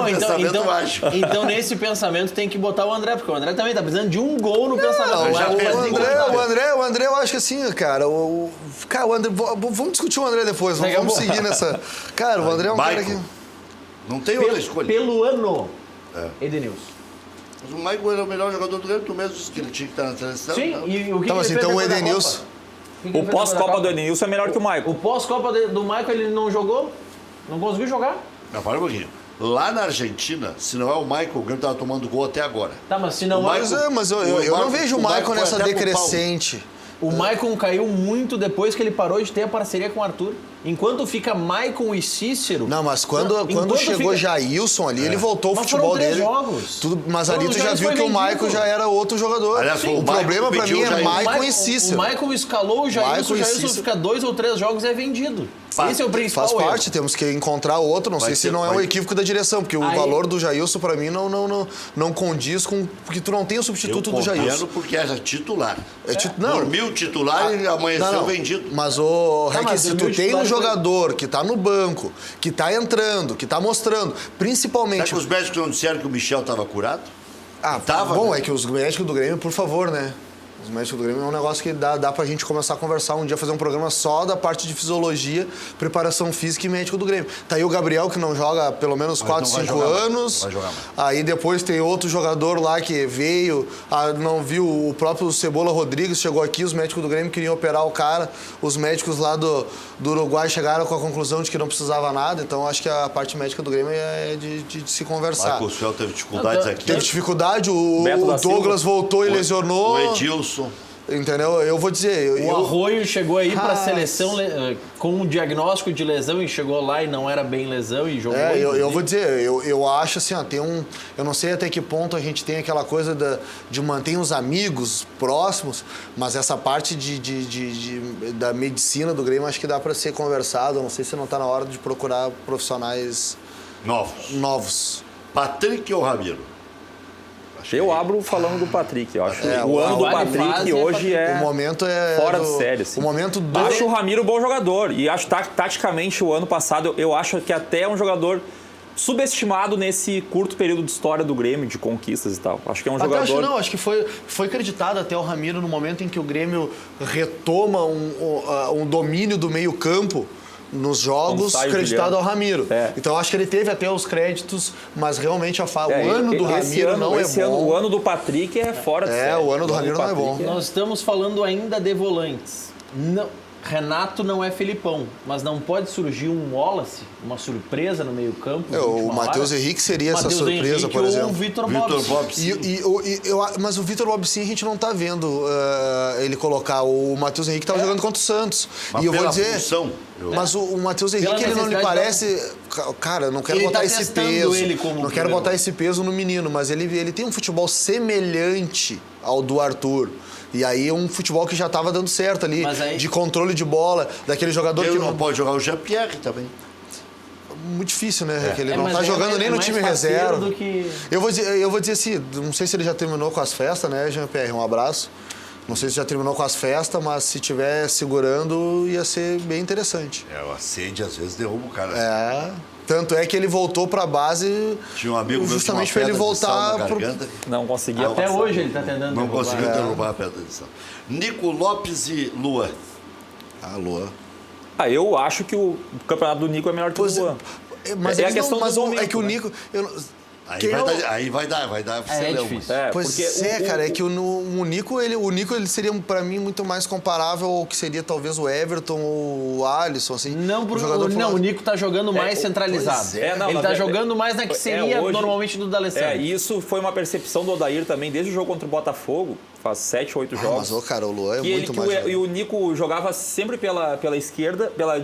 Então, nesse pensamento tem que botar o André, porque o André também tá precisando de um gol no pensamento. O André, eu acho que assim, cara, o André, vamos discutir o André depois, vamos seguir nessa. Cara, o André é um cara que... Não tem outra escolha. Pelo ano, Edenilson. Mas o Maicon era o melhor jogador do Grêmio, tu mesmo disse que ele tinha que estar na seleção. Sim, e o que mas então o Edenilson... O pós-Copa do Edenilson é melhor que o Maicon. O pós-Copa do Maicon ele não jogou? Não conseguiu jogar? Não, para um pouquinho. Lá na Argentina, se não é o Maicon, o Grêmio estava tomando gol até agora. Tá, mas se não é... Mas eu não vejo o Maicon nessa decrescente. O Maicon caiu muito depois que ele parou de ter a parceria com o Arthur. Enquanto fica Maicon e Cícero... Não, mas quando chegou Jailson ali, ele voltou ao futebol dele. Jogos. Mas ali tu já viu que o Maicon já era outro jogador. Aliás, o problema pra mim é Maicon e Cícero. O Maicon escalou o Jailson fica 2 ou 3 jogos e é vendido. Esse é o principal Faz parte, temos que encontrar outro. Não sei se não é um equívoco da direção, porque o valor do Jailson, pra mim, não condiz com... Porque tu não tem o substituto do Jailson. Porque era titular. Não. Dormiu titular e amanheceu vendido. Mas, se tu tem um jogador que tá no banco, que tá entrando, que tá mostrando, principalmente... Será que os médicos não disseram que o Michel estava curado? Bom, é que os médicos do Grêmio, por favor, né? Os médicos do Grêmio é um negócio que dá pra gente começar a conversar um dia, fazer um programa só da parte de fisiologia, preparação física e médico do Grêmio. Tá aí o Gabriel, que não joga há pelo menos 4, 5 anos. Vai jogar mais. Aí depois tem outro jogador lá que veio, não viu, o próprio Cebola Rodrigues chegou aqui, os médicos do Grêmio queriam operar o cara, os médicos lá do Uruguai chegaram com a conclusão de que não precisava nada, então acho que a parte médica do Grêmio é de se conversar. O Céu teve dificuldades aqui. Teve dificuldade, o Douglas voltou e lesionou. O Edilson. Entendeu? Eu vou dizer... O Arroio chegou aí pra seleção com um diagnóstico de lesão e chegou lá e não era bem lesão e jogou. Eu vou dizer, eu acho assim, tem um... Eu não sei até que ponto a gente tem aquela coisa de manter os amigos próximos, mas essa parte da medicina do Grêmio acho que dá pra ser conversado. Eu não sei se não tá na hora de procurar profissionais novos. Patrick ou Ramiro? Eu abro falando do Patrick, eu acho. O ano do Patrick hoje o momento é fora de série. Assim. O momento Acho o Ramiro um bom jogador. E acho taticamente o ano passado, eu acho que até é um jogador subestimado nesse curto período de história do Grêmio, de conquistas e tal. Acho que é um jogador... Acho que foi acreditado até o Ramiro no momento em que o Grêmio retoma um domínio do meio campo nos jogos, acreditado ao Ramiro. Então acho que ele teve até os créditos, mas realmente o ano do Ramiro não é bom. O ano do Patrick é fora de série. O ano do Ramiro não é bom. Nós estamos falando ainda de volantes. Renato não é Felipão, mas não pode surgir um Wallace, uma surpresa no meio campo. O Matheus Henrique seria essa surpresa, por exemplo. Ou o Vitor Bobsin. Mas o Vitor Bobsin a gente não tá vendo ele colocar. O Matheus Henrique estava jogando contra o Santos. Mas e eu vou dizer... Função, Mas o Matheus Henrique, ele não lhe parece... Cara, eu não quero Ele botar tá esse testando peso. ele como Não quero goleiro. botar esse peso no menino, mas ele tem um futebol semelhante ao do Arthur. E aí um futebol que já estava dando certo ali, Mas aí- de controle de bola, daquele jogador Ele que não pode jogar o Jean-Pierre também. muito difícil, né? Que ele não mas tá jogando nem no mais time parceiro reserva. do que... Eu vou dizer assim, não sei se ele já terminou com as festas, né, Jean-Pierre? Um abraço. Não sei se já terminou com as festas, mas se tiver segurando, ia ser bem interessante. A sede às vezes derruba o cara. É. Tanto é que ele voltou pra base Tinha um amigo meu justamente para para ele voltar pro... Não conseguia Até passar. hoje ele tá tentando Não derrubar. conseguiu derrubar a pedra de sal. Nico Lopes e Lua. Alô. Eu acho que o campeonato do Nico é melhor que o do Luan. Mas É a eles não- questão do mas momento, é que o né? Nico... Aí vai dar selão. difícil. Pois Porque é, cara, é que o Nico, ele seria, pra mim, muito mais comparável ao que seria talvez o Everton ou o Alisson, assim. Não, um jogador não, o Nico tá jogogando mais centralizado. pois é. Não, ele na tá verdade- jogando mais na que seria hoje- normalmente do D'Alessandro. Isso foi uma percepção do Odair também, desde o jogo contra o Botafogo, faz 7, 8 jogos. Mas, cara, o Luan é que muito mais... e o Nico jogava sempre pela esquerda, pela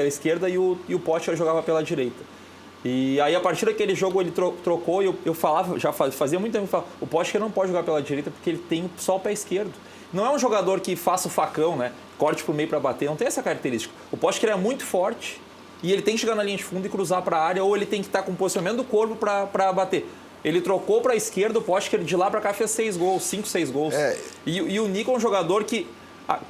esquerda e o Potter jogava pela direita. E aí, a partir daquele jogo, ele trocou e eu falava, já fazia muito tempo, eu falava, o Potter não pode jogar pela direita porque ele tem só o pé esquerdo. Não é um jogador que faça o facão, né? Corte pro meio para bater, não tem essa característica. O Potter é muito forte e ele tem que chegar na linha de fundo e cruzar para a área, ou ele tem que estar com o posicionamento do corpo para bater. Ele trocou para a esquerda, o Potter de lá para cá fez 6 gols, 5, 6 gols. E o Nico é um jogador que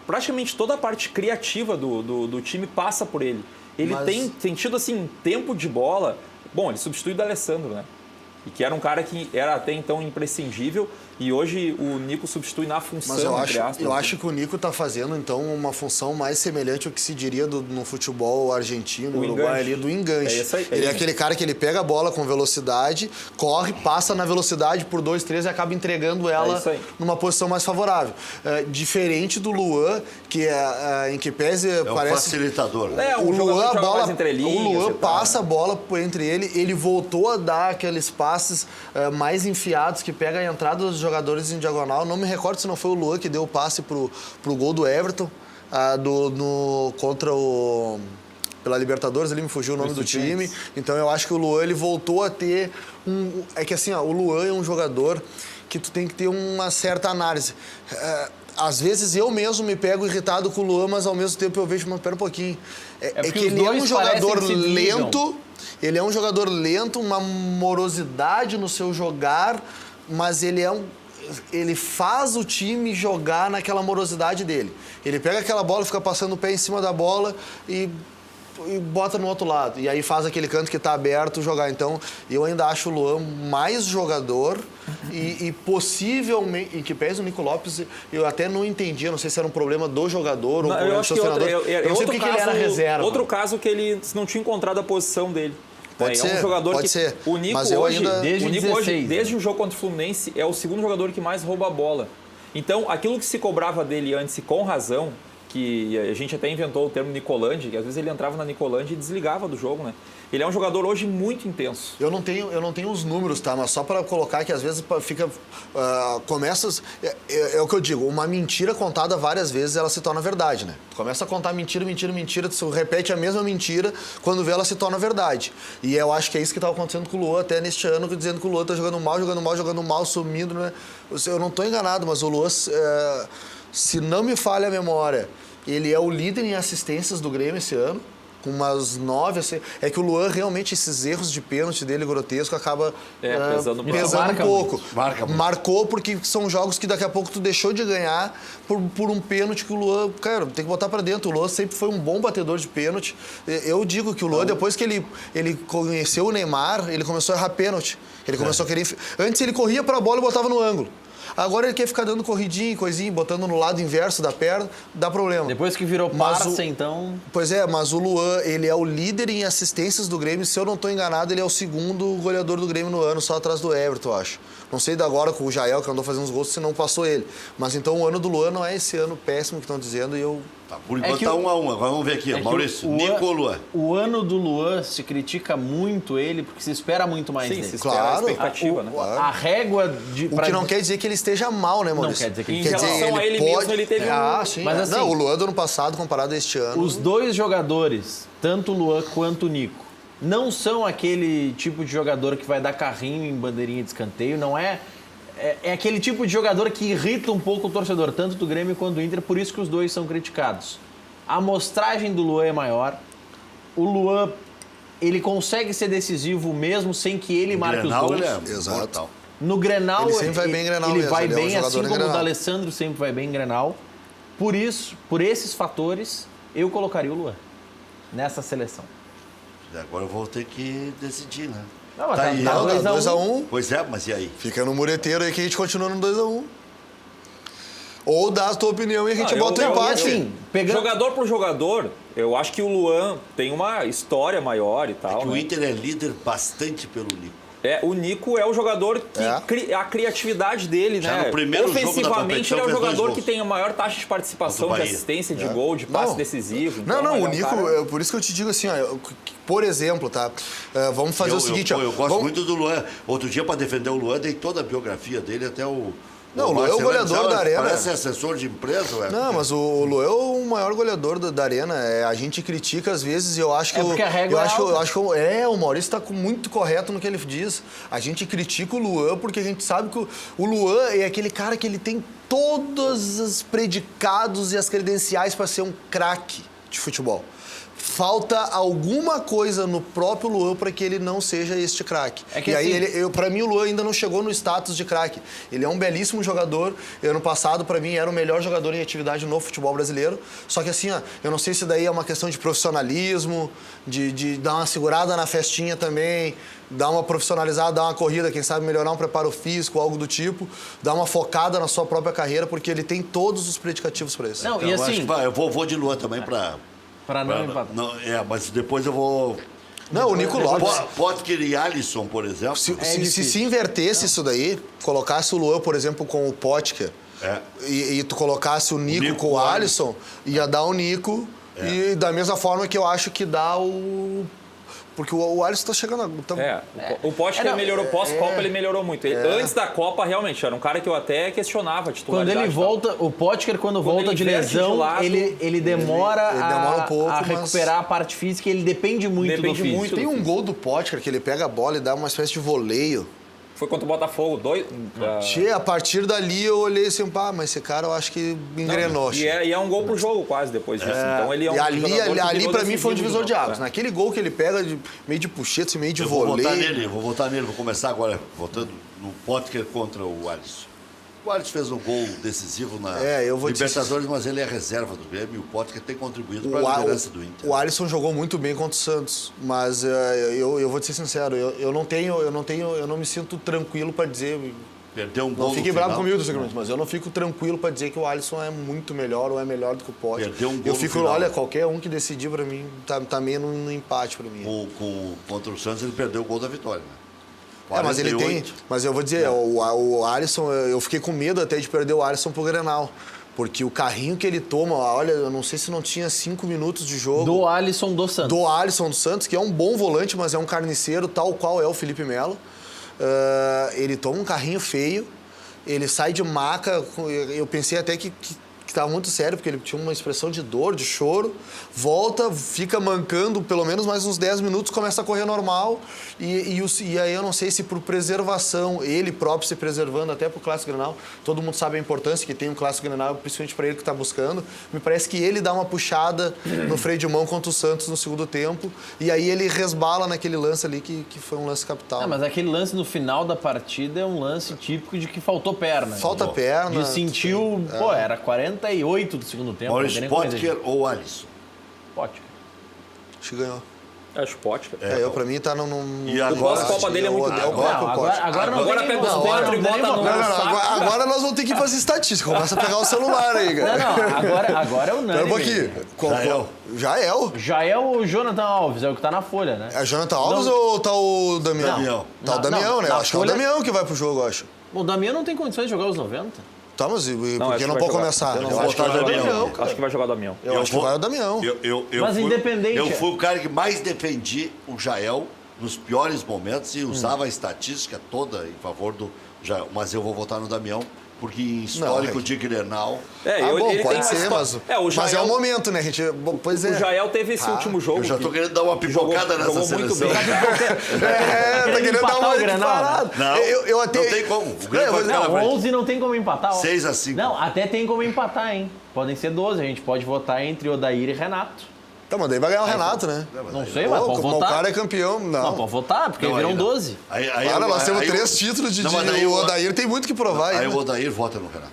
praticamente toda a parte criativa do time passa por ele. Ele tem tido, assim, tempo de bola. Bom, ele substitui o D'Alessandro, né? E que era um cara que era até então imprescindível. E hoje o Nico substitui na função, Mas entre aspas. eu acho que o Nico está fazendo, então, uma função mais semelhante ao que se diria no futebol argentino, O uruguai, enganche. ali, do enganche. É isso aí. Ele é aquele cara que ele pega a bola com velocidade, corre, passa na velocidade por 2, 3 e acaba entregando ela isso aí. numa posição mais favorável. Diferente do Luan, que em que pese É um parece... facilitador. É, O um jogador Luan, que joga mais entre linhas o Luan e tal, passa a bola entre ele voltou a dar aqueles passes mais enfiados que pega a entrada dos jogadores em diagonal. Não me recordo se não foi o Luan que deu o passe pro gol do Everton contra o... Pela Libertadores, ele me fugiu o nome do time. Então eu acho que o Luan ele voltou a ter É que assim, ó, o Luan é um jogador que tu tem que ter uma certa análise. Às vezes eu mesmo me pego irritado com o Luan, mas ao mesmo tempo eu vejo, mas pera um pouquinho. É que ele é um jogador lento, ele é um jogador lento, uma morosidade no seu jogar, mas ele faz o time jogar naquela morosidade dele. Ele pega aquela bola, fica passando o pé em cima da bola e bota no outro lado. E aí faz aquele canto que está aberto jogar. Então, eu ainda acho o Luan mais jogador e possivelmente... Em que pese o Nico Lopes, eu até não entendia, não sei se era um problema do jogador ou um problema do seu treinador. Eu não sei porque ele era reserva. Outro caso que ele não tinha encontrado a posição dele. Pode ser, é um jogador pode que ser. O Nico Mas eu hoje, ainda... desde o jogo contra o Fluminense, é o segundo jogador que mais rouba a bola. Então, aquilo que se cobrava dele antes, e com razão, que a gente até inventou o termo Nicolande, que às vezes ele entrava na Nicolande e desligava do jogo, né? Ele é um jogador hoje muito intenso. Eu não tenho os números, tá? Mas só para colocar que às vezes fica... começa... É o que eu digo, uma mentira contada várias vezes, ela se torna verdade, né? Tu começa a contar mentira, tu repete a mesma mentira, quando vê ela se torna verdade. E eu acho que é isso que estava acontecendo com o Luan até neste ano, dizendo que o Luan tá jogando mal, sumindo, né? Eu não tô enganado, mas o Luan, se não me falha a memória, ele é o líder em assistências do Grêmio esse ano, com umas 9, assim. É que o Luan, realmente, esses erros de pênalti dele grotesco acaba pesando um pouco. Marca muito. Marcou porque são jogos que daqui a pouco tu deixou de ganhar por um pênalti que o Luan... Cara, tem que botar pra dentro. O Luan sempre foi um bom batedor de pênalti. Eu digo que o Luan, depois que ele conheceu o Neymar, ele começou a errar pênalti. Ele começou a querer... Antes ele corria pra bola e botava no ângulo. Agora ele quer ficar dando corridinha, coisinha, botando no lado inverso da perna, dá problema. Depois que virou parça, então... Pois é, mas o Luan, ele é o líder em assistências do Grêmio. Se eu não estou enganado, ele é o segundo goleador do Grêmio no ano, só atrás do Everton, eu acho. Não sei de agora com o Jael, que andou fazendo uns gols, se não passou ele. Mas então o ano do Luan não é esse ano péssimo que estão dizendo e eu... Tá, por enquanto tá 1-1. Agora vamos ver aqui, Maurício. Nico ou Luan? O ano do Luan se critica muito ele, porque se espera muito mais dele. Se espera a expectativa, né? A régua de... O que não quer dizer que ele esteja mal, né, Maurício? Não quer dizer que ele Em relação a ele mesmo, ele teve sim. Mas assim, não, o Luan do ano passado, comparado a este ano... Os dois jogadores, tanto o Luan quanto o Nico, não são aquele tipo de jogador que vai dar carrinho em bandeirinha de escanteio, não é... É aquele tipo de jogador que irrita um pouco o torcedor, tanto do Grêmio quanto do Inter, por isso que os dois são criticados. A amostragem do Luan é maior. O Luan, ele consegue ser decisivo mesmo sem que ele marque os gols. Exato. No Grenal, ele sempre vai bem em Grenal ele mesmo. vai Ele bem, é um assim como Grenal. o D'Alessandro sempre vai bem em Grenal. Por isso, por esses fatores, eu colocaria o Luan nessa seleção. Agora eu vou ter que decidir, né? Não, mas Tá aí, tá 2x1. Pois é, mas e aí? Fica no mureteiro aí que a gente continua no 2x1. Ou dá a tua opinião e a gente bota o empate. Assim, pegando... Jogador por jogador, eu acho que o Luan tem uma história maior e tal. Que o né? Inter é líder bastante pelo Nico. O Nico é o jogador que a criatividade dele, Já né? no primeiro jogo da ofensivamente, competição ele é o fez 2 jogador gols. que tem a maior taxa de participação, Contra o de Bahia. assistência, de gol, de passe Não. decisivo. Não, Então, o ele é um Nico, cara- por isso que eu te digo assim, ó, por exemplo, tá? Vamos fazer o seguinte, ó. Eu gosto vamos- muito do Luan. Outro dia, para defender o Luan, dei toda a biografia dele, até o... Não, o Luan é o Marcelo goleador Anselmo, da Arena. Parece assessor de empresa, ué. Não, mas o Luan é o maior goleador da Arena. A gente critica às vezes e eu acho que... É porque a régua é alta. eu acho que o Maurício está muito correto no que ele diz. A gente critica o Luan porque a gente sabe que o Luan é aquele cara que ele tem todos os predicados e as credenciais para ser um craque de futebol. Falta alguma coisa no próprio Luan para que ele não seja este craque. É que e aí, assim- para mim, o Luan ainda não chegou no status de craque. Ele é um belíssimo jogador. Ano passado, para mim, era o melhor jogador em atividade no futebol brasileiro. Só que assim, ó, eu não sei se daí é uma questão de profissionalismo, de dar uma segurada na festinha também, dar uma profissionalizada, dar uma corrida, quem sabe melhorar um preparo físico, algo do tipo, dar uma focada na sua própria carreira, porque ele tem todos os predicativos para isso. Não, Então, e eu acho assim, que vai, eu vou de Luan também para... para não empatar. Não, mas depois eu vou... Não, o Nico Lopes... Potker e Alisson, por exemplo. Se invertesse isso daí, colocasse o Luan, por exemplo, com o Potker, e tu colocasse o Nico com o Alisson, ia dar o Nico, e da mesma forma que eu acho que dá o... Porque o Alisson tá chegando... O Potker melhorou pós-Copa, ele melhorou muito. Antes da Copa, realmente, era um cara que eu até questionava a Quando titularidade. ele e tal. volta, o Potker, quando volta ele de inverte de lesão, lado, ele demora, ele demora um pouco, a mas- recuperar a parte física, ele depende muito Depende do físico. muito. Tem um gol do Potker que ele pega a bola e dá uma espécie de voleio. Foi contra o Botafogo, A partir dali eu olhei assim, mas esse cara eu acho que engrenou. E é um gol pro jogo quase depois disso. Então ele é um E ali, jogador que virou pra mim foi um decisivo divisor no de jogo. águas. Naquele gol que ele pega meio de puxeta, meio de Eu vou votar voleio. nele, vou começar agora votando no Potker contra o Alisson. O Alisson fez um gol decisivo na eu vou te Libertadores, mas ele é reserva do Grêmio e o Potker tem contribuído para a liderança do Inter. O Alisson jogou muito bem contra o Santos, mas eu vou te ser sincero, eu não me sinto tranquilo para dizer. Perdeu um gol Não fique no bravo final. comigo, seguinte, mas eu não fico tranquilo para dizer que o Alisson é muito melhor ou é melhor do que o Potker. Perdeu um gol Eu no fico, final. olha, qualquer um que decidir para mim tá meio no empate para mim. Contra o Santos ele perdeu o gol da vitória, né? Mas ele tem. 48. Mas eu vou dizer, o Alisson, eu fiquei com medo até de perder o Alisson pro Grenal. Porque o carrinho que ele toma, olha, eu não sei se não tinha 5 minutos de jogo. Do Alisson do Santos. Do Alisson dos Santos, que é um bom volante, mas é um carniceiro, tal qual é o Felipe Melo. Ele toma um carrinho feio, ele sai de maca. Eu pensei até que estava muito sério, porque ele tinha uma expressão de dor, de choro. Volta, fica mancando pelo menos mais uns 10 minutos, começa a correr normal. E aí eu não sei se por preservação, ele próprio se preservando até pro Clássico Grenal. Todo mundo sabe a importância que tem um Clássico Grenal, principalmente para ele que está buscando. Me parece que ele dá uma puxada no freio de mão contra o Santos no segundo tempo. E aí ele resbala naquele lance ali que foi um lance capital. Mas aquele lance no final da partida é um lance típico de que faltou perna. Falta perna. E sentiu, era 48 do segundo tempo. Maurício Potker ou Alisson? Potker. Acho que ganhou. Acho Potker. Pra mim tá E O agora, pós-Copa dele é muito bom. Agora não Agora tem pega nem os como. quatro e Não tem bota nem no- como. Agora nós vamos ter que ir para as estatísticas. Começa a pegar o celular aí, cara. Não, agora é unânime. Pera um pouquinho. Jael. Já é o Jonathan Alves, é o que tá na folha, né? É Jonathan Alves ou tá o Damião? Damião. Tá o Damião, né? Eu na acho que é o folha- Damião que vai pro jogo, eu acho. O Damião não tem condições de jogar os 90. Tá, mas por acho que que não vai pode jogar. começar? Eu Eu acho que vai o Damião. Acho que vai jogar o Damião. Eu acho que vai o Damião. Mas independente- Eu fui o cara que mais defendi o Jael nos piores momentos e usava a estatística toda em favor do Jael. Mas eu vou votar no Damião Porque em histórico de Grenal... Pode ser, mas é o momento, né, gente? Pois é. O Jael teve esse último jogo. Eu já tô querendo dar uma pipocada nessa jogou seleção. muito bem. Tá querendo dar uma Grenal, Não, eu até... não tem como. O Grêmio vai ficar na Não, frente. 11 não tem como empatar. 6-5. Não, até tem como empatar, hein? Podem ser 12. A gente pode votar entre Odair e Renato. Tá, mas daí vai ganhar o Renato, né? Não sei, mas pode O votar. cara é campeão. Não, pode votar, porque Não, viram aí não. 12. Cara, nós temos 3 títulos de... Não, mas daí o Odair tem muito que provar Aí ainda. o Odair vota no Renato.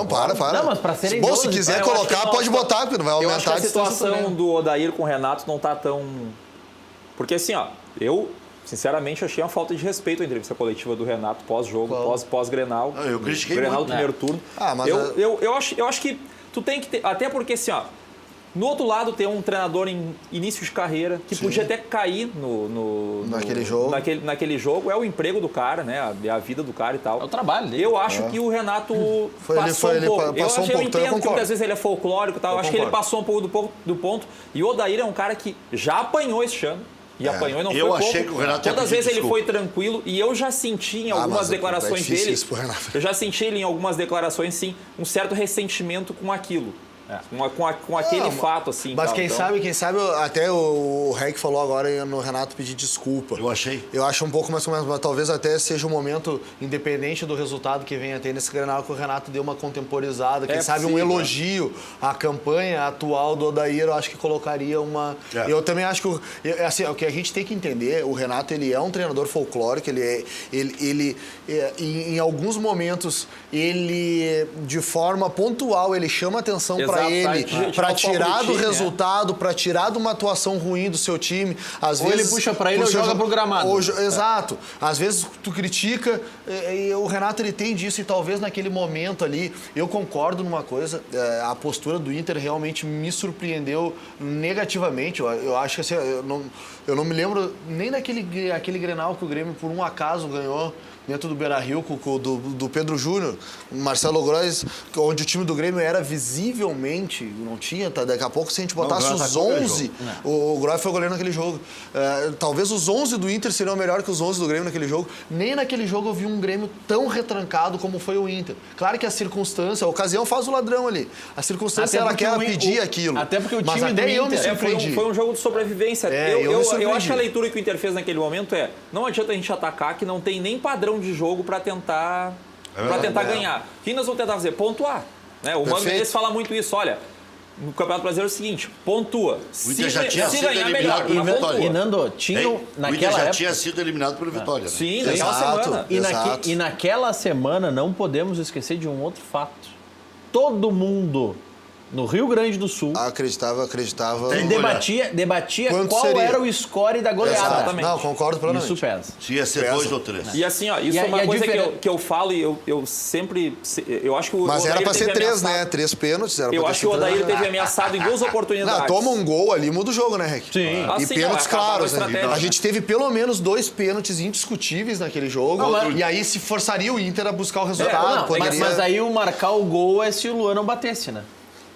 Para. Não, mas pra serem Bom, 12, se quiser eu acho colocar, que pode botar, porque não vai Eu acho que aumentar a a distância situação também. do Odair com o Renato não tá tão... Porque assim, ó, eu sinceramente achei uma falta de respeito a entrevista coletiva do Renato pós-jogo, pós-Grenal. Eu critiquei Grenal muito. do primeiro turno. Mas eu acho que tu tem que ter... Até porque assim, ó, no outro lado tem um treinador em início de carreira que podia até cair Naquele jogo. Naquele jogo. É o emprego do cara, né? A vida do cara e tal. É o trabalho dele. Eu acho que o Renato passou um pouco. Eu entendo que muitas vezes ele é folclórico e tal. Eu acho que ele passou um pouco do ponto. E o Odair é um cara que já apanhou este ano. E apanhou e não foi pouco. Eu achei que o Renato ia Todas as vezes pedir ele foi tranquilo e eu já senti em algumas declarações dele. Eu já senti ele em algumas declarações, sim, um certo ressentimento com aquilo. Com aquele fato, assim. Mas tal, quem então... sabe, até o Rec falou agora no Renato pedir desculpa. Eu achei. Eu acho um pouco mais, mas talvez até seja um momento, independente do resultado que venha a ter nesse Grenal, que o Renato dê uma contemporizada. Quem sabe um elogio à campanha atual do Odair, eu acho que colocaria uma... Eu também acho que, assim, o que a gente tem que entender, o Renato, ele é um treinador folclórico, em alguns momentos, ele, de forma pontual, ele chama atenção para ele, para tirar do resultado, para tirar de uma atuação ruim do seu time. Às vezes ele puxa para ele ou joga pro gramado. Exato. Às vezes tu critica, e o Renato ele tem disso, e talvez naquele momento ali, eu concordo numa coisa, a postura do Inter realmente me surpreendeu negativamente. Eu acho que assim, eu não me lembro nem daquele Grenal que o Grêmio por um acaso ganhou dentro do Beira-Rio, do Pedro Júnior, Marcelo Grois, onde o time do Grêmio era visivelmente, não tinha, tá? Daqui a pouco se a gente botasse os 11, o Grois foi goleiro naquele jogo. Talvez os 11 do Inter seriam melhor que os 11 do Grêmio naquele jogo. Nem naquele jogo eu vi um Grêmio tão retrancado como foi o Inter. Claro que a circunstância, a ocasião faz o ladrão ali. A circunstância ela quer pedir aquilo. Até porque o time mas até eu me surpreendi. Foi um jogo de sobrevivência. Eu acho que a leitura que o Inter fez naquele momento não adianta a gente atacar que não tem nem padrão de jogo para tentar ganhar. O que nós vamos tentar fazer? Pontuar. Né? O Mano Menezes fala muito isso. Olha, no Campeonato Brasileiro é o seguinte, pontua. O Inter já tinha sido eliminado pelo Vitória. E Nando, o Inter já tinha sido eliminado pelo Vitória. Né? Sim, naquela semana. E naquela semana não podemos esquecer de um outro fato. Todo mundo no Rio Grande do Sul acreditava e debatia qual era o score da goleada. Exatamente. Não, concordo plenamente. Isso pesa. Se ia ser 2 ou 3. E assim, ó, isso é uma coisa que eu falo e eu sempre... Eu acho que o Mas Odair era pra ser 3, ameaçado. né? 3 pênaltis. Eu acho que o Odair teve ameaçado em 2 oportunidades. Não, toma um gol ali, muda o jogo, né, Rec? Sim. E pênaltis claros. A gente teve pelo menos 2 pênaltis indiscutíveis naquele jogo. E aí se forçaria o Inter a buscar o resultado. Mas aí o marcar o gol é se o Luan não batesse, né?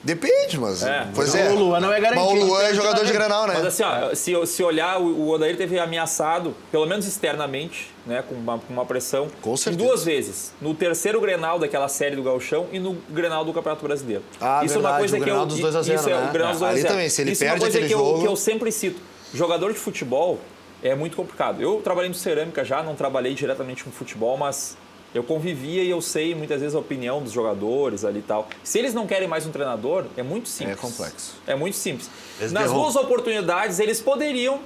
Depende, mas... Pois é. O Luan não é garantido. Mas o Luan é jogador de Grenal, né? Mas assim, ó, se olhar, o Odair teve ameaçado, pelo menos externamente, né, com uma pressão, Com certeza. 2 vezes. No terceiro Grenal daquela série do Gauchão e no Grenal do Campeonato Brasileiro. Isso é uma coisa que eu... Dos 2 a 0, né? O Grenal dos 2 a 0. Ali também, se ele isso perde aquele jogo... jogo... que eu sempre cito. Jogador de futebol é muito complicado. Eu trabalhei no cerâmica já, não trabalhei diretamente com futebol, mas... Eu convivia e eu sei muitas vezes a opinião dos jogadores ali e tal. Se eles não querem mais um treinador, é muito simples. É complexo. É muito simples. Nas 2 oportunidades, eles poderiam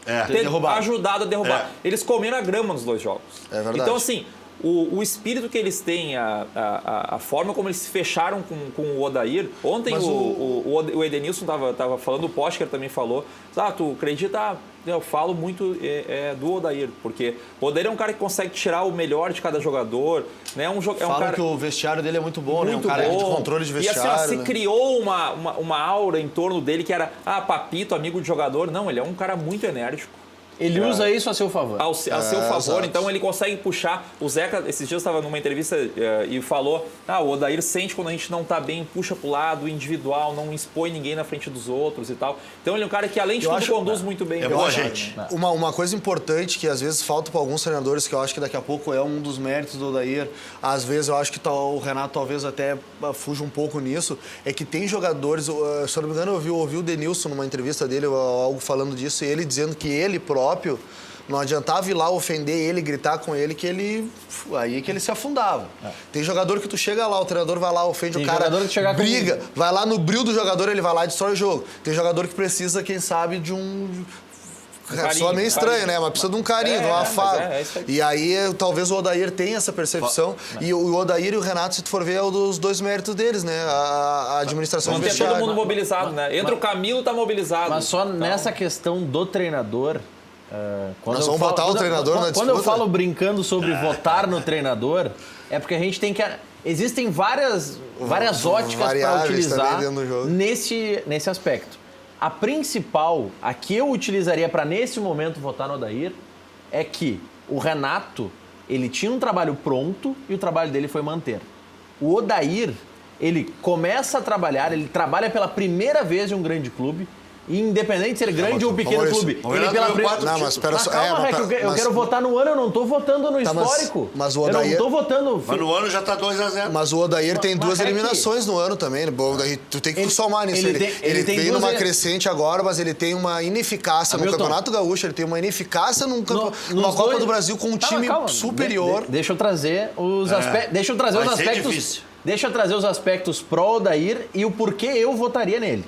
ter ajudado a derrubar. Eles comeram a grama nos 2 jogos. É verdade. Então, assim, o espírito que eles têm, a forma como eles se fecharam com o Odair. Ontem o Edenilson estava falando, o Poschker também falou. Tu acredita... Eu falo muito do Odair, porque o Odair é um cara que consegue tirar o melhor de cada jogador. Né? Falam que o vestiário dele é muito bom, né? Um cara de controle de vestiário. E assim, se criou uma aura em torno dele que era, papito, amigo de jogador. Não, ele é um cara muito enérgico. Ele usa isso a seu favor. A seu favor, exato. então ele consegue puxar. O Zeca, esses dias estava numa entrevista e falou: o Odair sente quando a gente não tá bem, puxa pro lado, individual, não expõe ninguém na frente dos outros e tal. Então ele é um cara que, além de tudo, conduz muito bem. É boa gente. Uma coisa importante que às vezes falta para alguns treinadores, que eu acho que daqui a pouco é um dos méritos do Odair, às vezes eu acho que o Renato talvez até fuja um pouco nisso, é que tem jogadores, se eu não me engano, eu ouvi o Denilson numa entrevista dele, algo falando disso, e ele dizendo que ele próprio não adiantava ir lá ofender ele, gritar com ele, que ele se afundava. Tem jogador que tu chega lá, o treinador vai lá, ofende o cara, briga, vai lá no bril do jogador, ele vai lá e destrói o jogo. Tem jogador que precisa, quem sabe, de um... Soa meio estranho, né? Mas precisa de um carinho, de um afago. E aí, talvez o Odair tenha essa percepção. E o Odair e o Renato, se tu for ver, é um dos dois méritos deles, né? A administração do vestiário. Todo mundo mobilizado, né? Entra o Camilo, tá mobilizado. Mas só nessa questão do treinador... Nós vamos votar o treinador na disputa? Quando eu falo brincando sobre votar no treinador, é porque a gente tem que... Existem várias óticas para utilizar nesse aspecto. A principal, a que eu utilizaria para nesse momento votar no Odair, é que o Renato, ele tinha um trabalho pronto e o trabalho dele foi manter. O Odair, ele começa a trabalhar, ele trabalha pela primeira vez em um grande clube, e independente de ser grande ou pequeno clube. Ele pela Não, mas espera só. Calma, eu quero votar no ano, eu não estou votando no histórico. Mas o Odair... Eu não estou votando... Mas no ano já está 2-0. Mas o Odair tem duas eliminações no ano também. Bom, daí tu tem que somar nisso. Ele veio numa crescente agora, mas ele tem uma ineficácia no Campeonato Gaúcho, ele tem uma ineficácia numa Copa do Brasil com um time superior. Deixa eu trazer os aspectos. Deixa eu trazer os aspectos. Deixa eu trazer os aspectos pró Odair e o porquê eu votaria nele.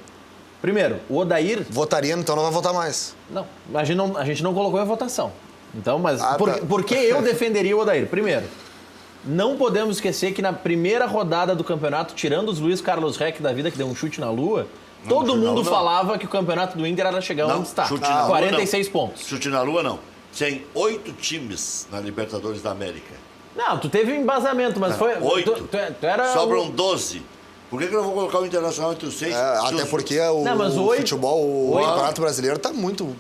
Primeiro, o Odair... Votaria, então não vai votar mais. Não, a gente não colocou em votação. Então, mas por que eu defenderia o Odair? Primeiro, não podemos esquecer que na primeira rodada do campeonato, tirando os Luiz Carlos Reck da vida, que deu um chute na lua, todo mundo falava que o campeonato do Inter era chegar onde está. 46 pontos. Chute na lua, não. Tem 8 times na Libertadores da América. Não, tu teve um embasamento, mas foi... 8. Tu era Sobram 12. Por que eu não vou colocar o Internacional entre os 6? Até porque o futebol, o Campeonato Brasileiro está muito...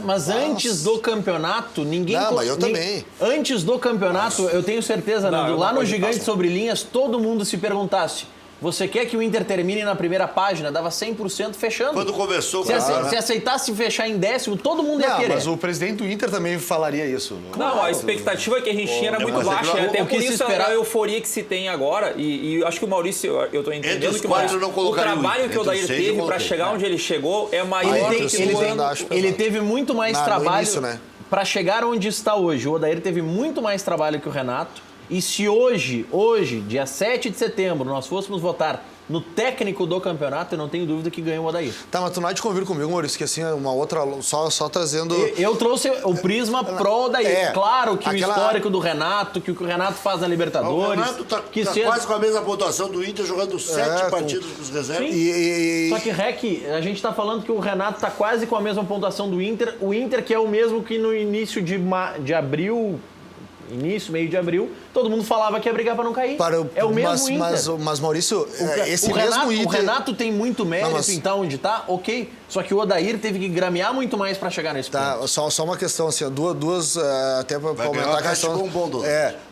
Mas antes do campeonato, ninguém... Não, mas eu também. Antes do campeonato, eu tenho certeza, Nando, lá no Gigante Sobre Linhas, todo mundo se perguntasse: você quer que o Inter termine na primeira página? Dava 100% fechando. Quando começou... Se aceitasse fechar em 10º, todo mundo ia querer. Mas o presidente do Inter também falaria isso. Não, a expectativa que a gente tinha era muito baixa. Até por isso a euforia que se tem agora. E acho que o Maurício, eu estou entendendo que o trabalho que o Odair teve para chegar onde ele chegou é maior do que o ano. Ele teve muito mais trabalho para chegar onde está hoje. O Odair teve muito mais trabalho que o Renato. E se hoje, dia 7 de setembro, nós fôssemos votar no técnico do campeonato, eu não tenho dúvida que ganha o Odair. Tá, mas tu não há de convir comigo, Maurício, que assim, uma outra, só trazendo... Eu trouxe o prisma pro Odair. Claro que o histórico do Renato, que o que o Renato faz na Libertadores... O Renato tá quase com a mesma pontuação do Inter, jogando 7 partidas com os reservas. Só que, Rec, a gente tá falando que o Renato tá quase com a mesma pontuação do Inter, o Inter que é o mesmo que no início de abril... meio de abril, todo mundo falava que ia brigar para não cair. É o mesmo Inter. Mas Maurício, o Renato tem muito mérito em estar onde está, ok. Só que o Odair teve que gramear muito mais para chegar nesse ponto. Só uma questão, assim, duas até para aumentar a questão.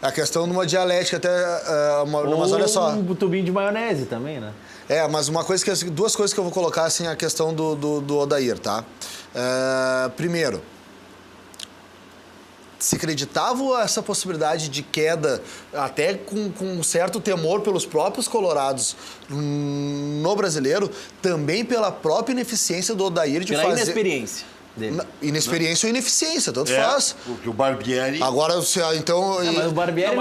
A questão de uma dialética, até. Mas olha só. Um tubinho de maionese também, né? Mas duas coisas que eu vou colocar, assim, a questão do Odair, tá? Primeiro, se acreditava essa possibilidade de queda, até com um certo temor pelos próprios colorados no Brasileiro, também pela própria ineficiência do Odair de fazer... Pela inexperiência dele. Inexperiência ou ineficiência, tanto faz. Porque o Barbieri... Agora, então... mas o Barbieri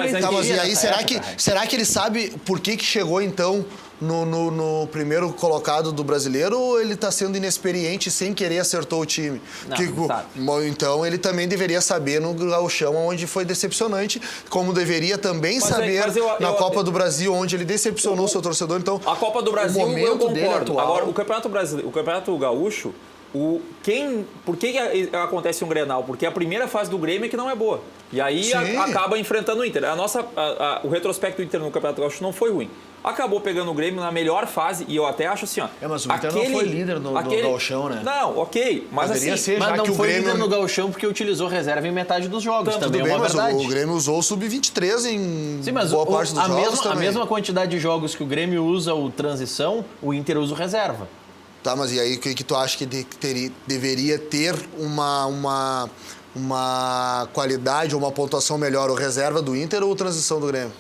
e aí, será que ele sabe por que chegou, então... No primeiro colocado do Brasileiro, ou ele está sendo inexperiente e sem querer acertou o time? Não sabe. Então ele também deveria saber no Gauchão, onde foi decepcionante, como deveria também saber na Copa do Brasil, onde ele decepcionou o seu torcedor. Então, a Copa do Brasil, o momento dele atual... Agora, o Campeonato Brasileiro, o Campeonato Gaúcho, por que acontece um Grenal? Porque a primeira fase do Grêmio é que não é boa. E aí acaba enfrentando o Inter. O retrospecto do Inter no Campeonato Gaúcho não foi ruim. acabou pegando o Grêmio na melhor fase, e eu até acho assim, ó... mas o Inter não foi líder no Gauchão, né? Não, ok, mas Poderia assim... ser, mas não que foi o Grêmio... líder no Gauchão porque utilizou reserva em metade dos jogos, também Tudo bem, é uma mas verdade. o Grêmio usou o Sub-23 em Sim, mas boa parte dos jogos a também. mesma quantidade de jogos que o Grêmio usa o transição, o Inter usa o reserva. Tá, mas e aí o que tu acha que deveria ter uma qualidade ou uma pontuação melhor, o reserva do Inter ou a transição do Grêmio?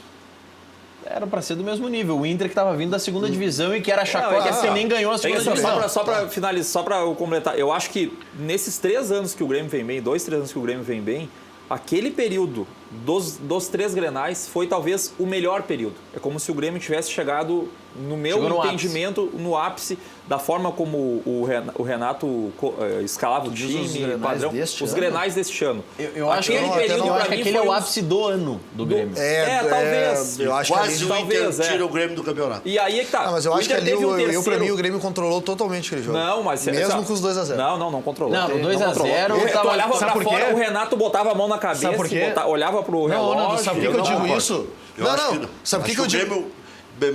Era pra ser do mesmo nível. O Inter que estava vindo da segunda divisão e que era chacota, que nem ganhou a segunda divisão. Só para finalizar, só para eu completar, eu acho que nesses 3 anos que o Grêmio vem bem, 2, 3 anos que o Grêmio vem bem, aquele período dos 3 Grenais foi talvez o melhor período. É como se o Grêmio tivesse chegado, no meu entendimento, no ápice da forma como o Renato escalava o time, padrão, os Grenais deste ano. Eu acho que aquele é o ápice do ano do Grêmio. Talvez. Eu acho quase que o Inter tira o Grêmio do campeonato. E aí é que tá. Mas eu acho que ali, pra mim, o Grêmio controlou totalmente aquele jogo. Não, mas... Mesmo com os 2-0. Não controlou. Não, no 2-0... Tu olhava pra fora, o Renato botava a mão na cabeça, olhava pro relógio. Sabe por que eu digo isso? Não. Sabe por que eu digo... Grêmio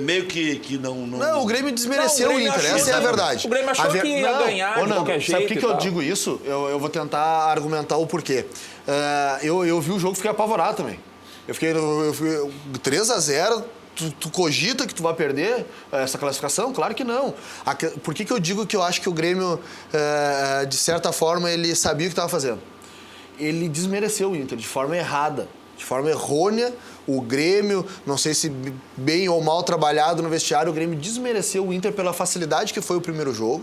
meio que não... Não, o Grêmio desmereceu o Inter, essa é a verdade. O Grêmio achou que ia ganhar de qualquer jeito. Sabe por que eu digo isso? Eu vou tentar argumentar o porquê. Eu vi o jogo e fiquei apavorado também. Eu fiquei 3-0, tu cogita que tu vai perder essa classificação? Claro que não. Por que eu digo que eu acho que o Grêmio, de certa forma, ele sabia o que estava fazendo? Ele desmereceu o Inter de forma errada. De forma errônea, o Grêmio, não sei se bem ou mal trabalhado no vestiário, o Grêmio desmereceu o Inter pela facilidade que foi o primeiro jogo.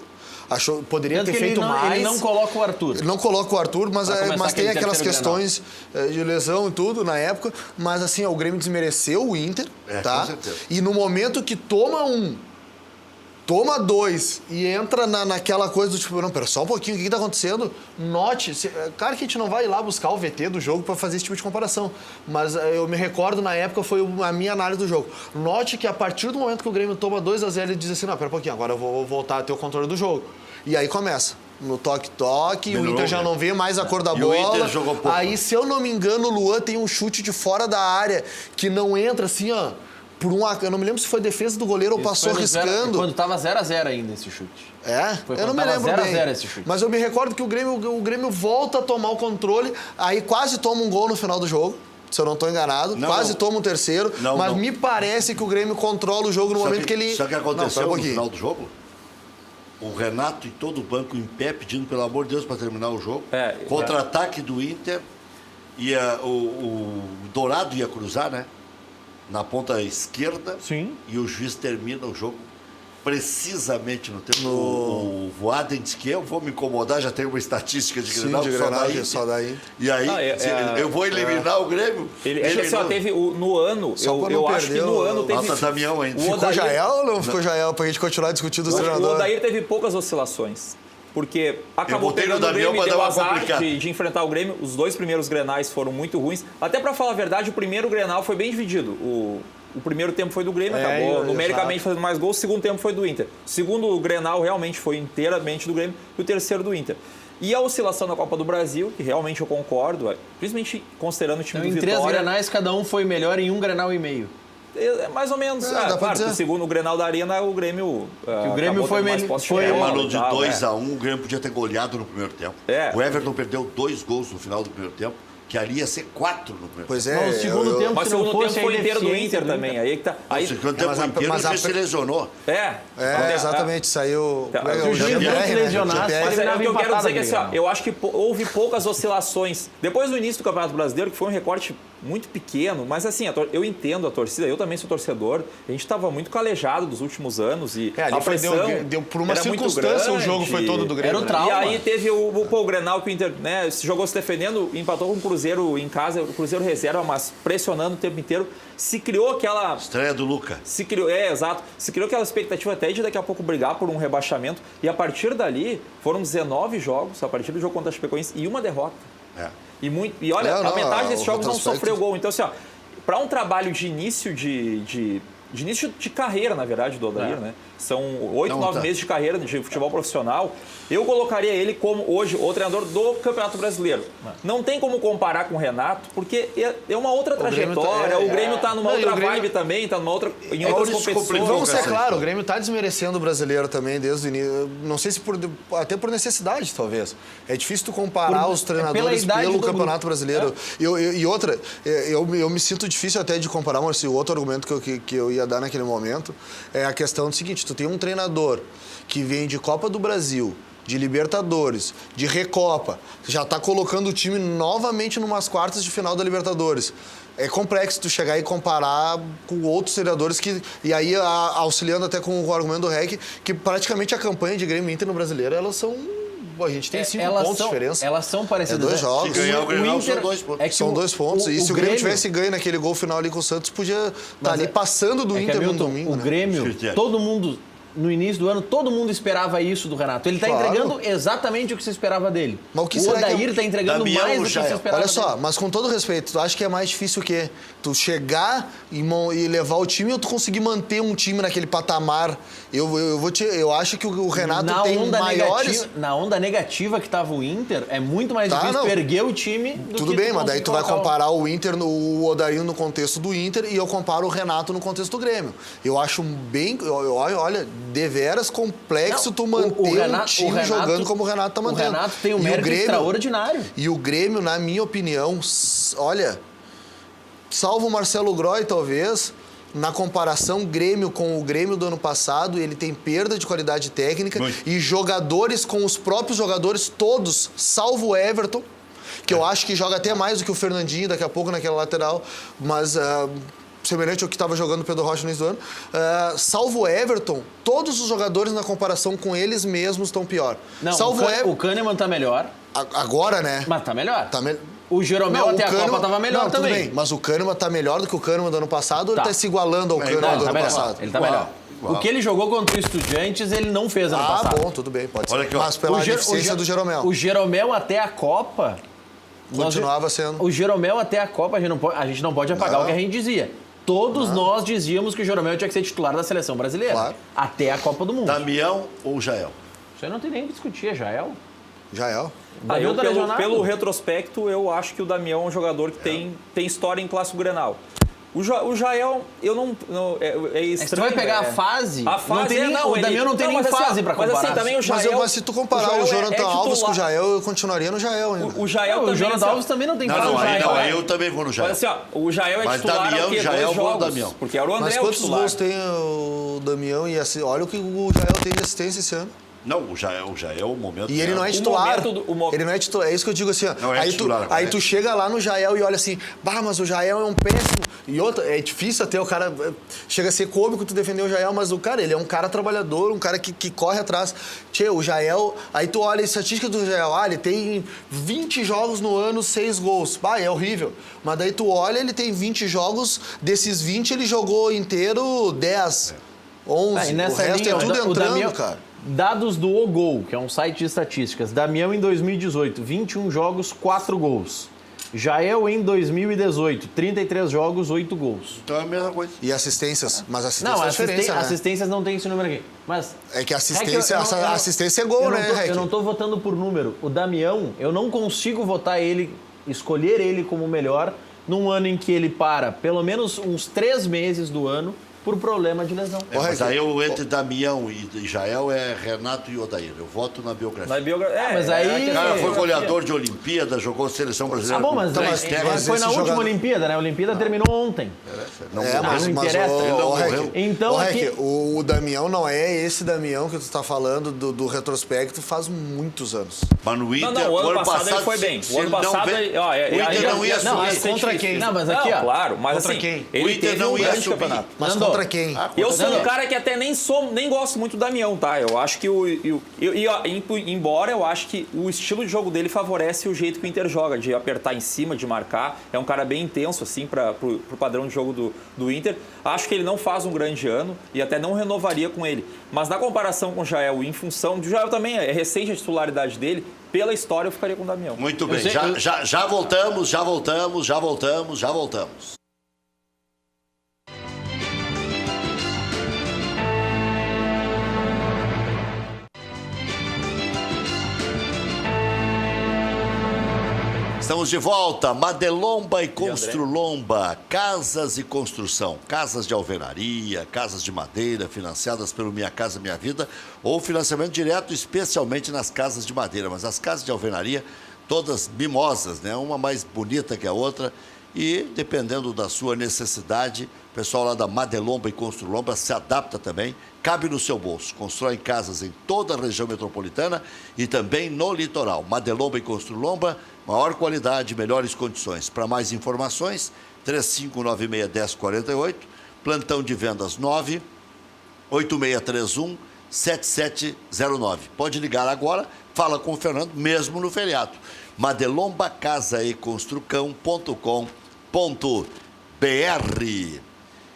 Poderia ter feito mais. Ele não coloca o Arthur. Não coloca o Arthur, mas tem aquelas questões de lesão e tudo na época. Mas assim, o Grêmio desmereceu o Inter, tá? Com certeza. E no momento que toma 2 e entra naquela coisa do tipo, não, pera só um pouquinho, o que está acontecendo? Note, claro que a gente não vai lá buscar o VT do jogo para fazer esse tipo de comparação, mas eu me recordo, na época, foi a minha análise do jogo. Note que a partir do momento que o Grêmio toma 2-0, ele diz assim, não, pera um pouquinho, agora eu vou voltar a ter o controle do jogo. E aí começa. No toque-toque, o Inter já não vê mais a cor da bola. O Inter jogou pouco. Aí, se eu não me engano, o Luan tem um chute de fora da área que não entra assim, ó. Eu não me lembro se foi defesa do goleiro ou passou riscando. Quando estava 0-0 ainda esse chute. Eu não me lembro bem. 0-0 esse chute. Mas eu me recordo que o Grêmio volta a tomar o controle, aí quase toma um gol no final do jogo, se eu não estou enganado. Quase toma um terceiro, mas me parece que o Grêmio controla o jogo no momento que ele... Sabe o que aconteceu no final do jogo? O Renato e todo o banco em pé pedindo, pelo amor de Deus, para terminar o jogo. Contra-ataque do Inter, o Dourado ia cruzar, né? Na ponta esquerda. Sim. E o juiz termina o jogo precisamente no tempo. O Voaden disse que eu vou me incomodar, já tem uma estatística de Grenal, só daí. E aí, eu vou eliminar o Grêmio. Ele só teve no ano, eu acho que no ano teve... Falta Damião ainda. Ficou Jael ou não ficou Jael pra gente continuar discutindo os treinadores? O Odair teve poucas oscilações. Porque acabou pegando o Grêmio e deu azar de enfrentar o Grêmio. Os 2 primeiros Grenais foram muito ruins. Até para falar a verdade, o primeiro Grenal foi bem dividido. O primeiro tempo foi do Grêmio, acabou numericamente fazendo mais gols. O segundo tempo foi do Inter. O segundo Grenal realmente foi inteiramente do Grêmio. E o terceiro do Inter. E a oscilação na Copa do Brasil, que realmente eu concordo, principalmente considerando o time do Vitória... Em 3 Grenais, cada um foi melhor em 1 Grenal e meio. Mais ou menos. Claro, o segundo Grenal da Arena, o Grêmio... o Grêmio foi melhor. Mano, de 2-1, o Grêmio podia ter goleado no primeiro tempo. O Everton perdeu 2 gols no final do primeiro tempo, que ali ia ser 4 no primeiro tempo. Mas o segundo tempo, mas o segundo tempo foi inteiro do Inter também. Aí que tá. O segundo tempo foi inteiro, mas se lesionou. Exatamente, saiu... O juiz muito lesionado. Mas é o que eu quero dizer que assim, eu acho que houve poucas oscilações. Depois do início do Campeonato Brasileiro, que foi um recorte muito pequeno, mas assim, eu entendo a torcida, eu também sou torcedor, a gente estava muito calejado dos últimos anos e a pressão deu por uma circunstância, o jogo foi todo do Grêmio. Era o trauma. E aí teve o Grenal que o Inter se jogou se defendendo, empatou com o Cruzeiro em casa, o Cruzeiro reserva, mas pressionando o tempo inteiro. Se criou aquela... Estreia do Luca. Exato. Se criou aquela expectativa até de daqui a pouco brigar por um rebaixamento. E a partir dali, foram 19 jogos, a partir do jogo contra a Chapecoense, e uma derrota. E olha, a metade desses jogos não sofreu gol. Então, assim, para um trabalho de início de de início de carreira, na verdade, do Odair, né? São 8, 9 meses de carreira de futebol profissional. Eu colocaria ele como, hoje, o treinador do Campeonato Brasileiro. Não tem como comparar com o Renato, porque é uma outra trajetória. O Grêmio tá numa outra vibe também, tá em outras competições. Vamos ser claro, o Grêmio tá desmerecendo o brasileiro também desde o início. Não sei se até por necessidade, talvez. É difícil tu comparar os treinadores pelo Campeonato Brasileiro. E outra, eu me sinto difícil até de comparar, mas o outro argumento que eu ia dar naquele momento é a questão do seguinte: tu tem um treinador que vem de Copa do Brasil, de Libertadores, de Recopa, já está colocando o time novamente numas quartas de final da Libertadores. É complexo tu chegar e comparar com outros treinadores e aí auxiliando até com o argumento do REC, que praticamente a campanha de Grêmio e Inter no Brasileiro, elas são... A gente tem 5 pontos de diferença. Elas são parecidas. 2 jogos. Se ganhar o Grenal, são 2 pontos. São 2 pontos. E se o Grêmio tivesse ganho naquele gol final ali com o Santos, podia estar ali passando do Inter no domingo. O Grêmio, todo mundo... No início do ano, todo mundo esperava isso do Renato. Ele está entregando exatamente o que se esperava dele. Mas o Odair está entregando mais do que se esperava. Olha só, mas com todo respeito, tu acha que é mais difícil o quê? Tu chegar e levar o time ou tu conseguir manter um time naquele patamar? Eu acho que o Renato tem maiores... Na onda negativa que estava o Inter, é muito mais difícil erguer o time do Tudo que bem, mas daí tu vai comparar o Inter, o Odair no contexto do Inter e eu comparo o Renato no contexto do Grêmio. Eu acho bem... Olha, deveras complexo tu manter um time jogando como o Renato tá mantendo. O Renato tem um mérito extraordinário. E o Grêmio, na minha opinião, olha, salvo o Marcelo Groy, talvez, na comparação Grêmio com o Grêmio do ano passado, ele tem perda de qualidade técnica e jogadores com os próprios jogadores todos, salvo o Everton, que eu acho que joga até mais do que o Fernandinho daqui a pouco naquela lateral, mas... semelhante ao que estava jogando o Pedro Rocha no início do ano, salvo o Everton, todos os jogadores na comparação com eles mesmos estão pior. Não, o Kahneman tá melhor. Agora, né? Mas tá melhor. O Jeromel até a Copa tava melhor também. Tudo bem, mas o Kahneman tá melhor do que o Kahneman do ano passado ou ele tá se igualando ao Kahneman do ano passado? Ele tá melhor. O que ele jogou contra o Estudiantes, ele não fez ano passado. Bom, tudo bem, pode ser. Mas pela deficiência do Jeromel. O Jeromel até a Copa... Continuava sendo. O Jeromel até a Copa, a gente não pode apagar o que a gente dizia. Todos nós dizíamos que o Jeromel tinha que ser titular da seleção brasileira. Claro. Até a Copa do Mundo. Damião ou Jael? Isso aí não tem nem o que discutir, é Jael. Jael. Pelo retrospecto, eu acho que o Damião é um jogador que tem história em Clássico Grenal. O Jael, eu não... É estranho. Você vai pegar a fase? A fase o Damião não tem nem fase pra comparar. Mas assim, também o Jael... Mas se tu comparar o Jonathan Alves com o Jael, eu continuaria no Jael ainda. O Jonathan Alves também não tem fase. Não, eu também vou no Jael. Mas assim, ó, o Jael é titular Damião, há 2 jogos. Porque era o André mas quantos gols tem o Damião e olha o que o Jael tem de assistência esse ano. Não, o Jael, o momento... E ele não é titular. Ele não é titular. É isso que eu digo assim, ó. Não é titular. Aí tu chega lá no Jael e olha assim, mas o Jael é um péssimo... E outra, é difícil até o cara... Chega a ser cômico tu defender o Jael, mas o cara, ele é um cara trabalhador, um cara que corre atrás. Tchê, o Jael... Aí tu olha a estatística do Jael, ele tem 20 jogos no ano, 6 gols. É horrível. Mas daí tu olha, ele tem 20 jogos, desses 20 ele jogou inteiro 10, 11. O resto é tudo entrando, cara. Dados do OGOL, que é um site de estatísticas. Damião em 2018, 21 jogos, 4 gols. Jael em 2018, 33 jogos, 8 gols. Então é a mesma coisa. E assistências? Mas assistências é diferença, né? Assistências não tem esse número aqui. Mas é que assistência é gol, né, Eu não tô votando por número. O Damião, eu não consigo escolher ele como melhor num ano em que ele para pelo menos uns 3 meses do ano por problema de lesão. Mas aí entre Damião e Jael é Renato e Odair. Eu voto na biografia. Mas aí... O cara foi goleador de Olimpíada, jogou seleção brasileira. Mas foi na última Olimpíada, né? A Olimpíada terminou ontem. Não interessa. Então, o Damião não é esse Damião que tu tá falando do retrospecto faz muitos anos. Mas no Inter... o ano passado ele foi bem. O ano passado... O Inter não ia subir. Contra quem? Não, mas aqui, ó. Claro, mas assim... O Inter não ia subir. Mas contra quem? Eu sou um cara que até nem gosto muito do Damião, tá? Eu acho que embora eu acho que o estilo de jogo dele favorece o jeito que o Inter joga, de apertar em cima, de marcar. É um cara bem intenso, assim, pro padrão de jogo do Inter. Acho que ele não faz um grande ano e até não renovaria com ele. Mas na comparação com o Jael, em função de o Jael também é recente a titularidade dele, pela história eu ficaria com o Damião. Muito bem, já voltamos. Estamos de volta, Madelomba e Construlomba, casas e construção, casas de alvenaria, casas de madeira, financiadas pelo Minha Casa Minha Vida, ou financiamento direto, especialmente nas casas de madeira, mas as casas de alvenaria, todas mimosas, né? Uma mais bonita que a outra, e dependendo da sua necessidade, o pessoal lá da Madelomba e Construlomba se adapta também, cabe no seu bolso, constrói casas em toda a região metropolitana e também no litoral. Madelomba e Construlomba, maior qualidade, melhores condições. Para mais informações, 3596-1048, plantão de vendas 98631-7709. Pode ligar agora, fala com o Fernando, mesmo no feriado. Madelomba Casa e Construcão.com.br.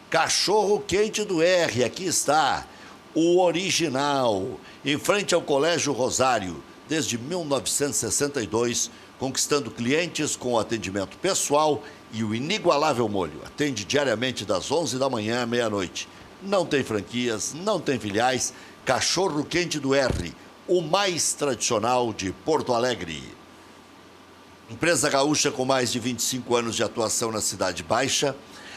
Cachorro Quente do R, aqui está, o original, em frente ao Colégio Rosário, desde 1962, conquistando clientes com atendimento pessoal e o inigualável molho. Atende diariamente das 11 da manhã à meia-noite. Não tem franquias, não tem filiais. Cachorro Quente do R, o mais tradicional de Porto Alegre. Empresa gaúcha com mais de 25 anos de atuação na Cidade Baixa.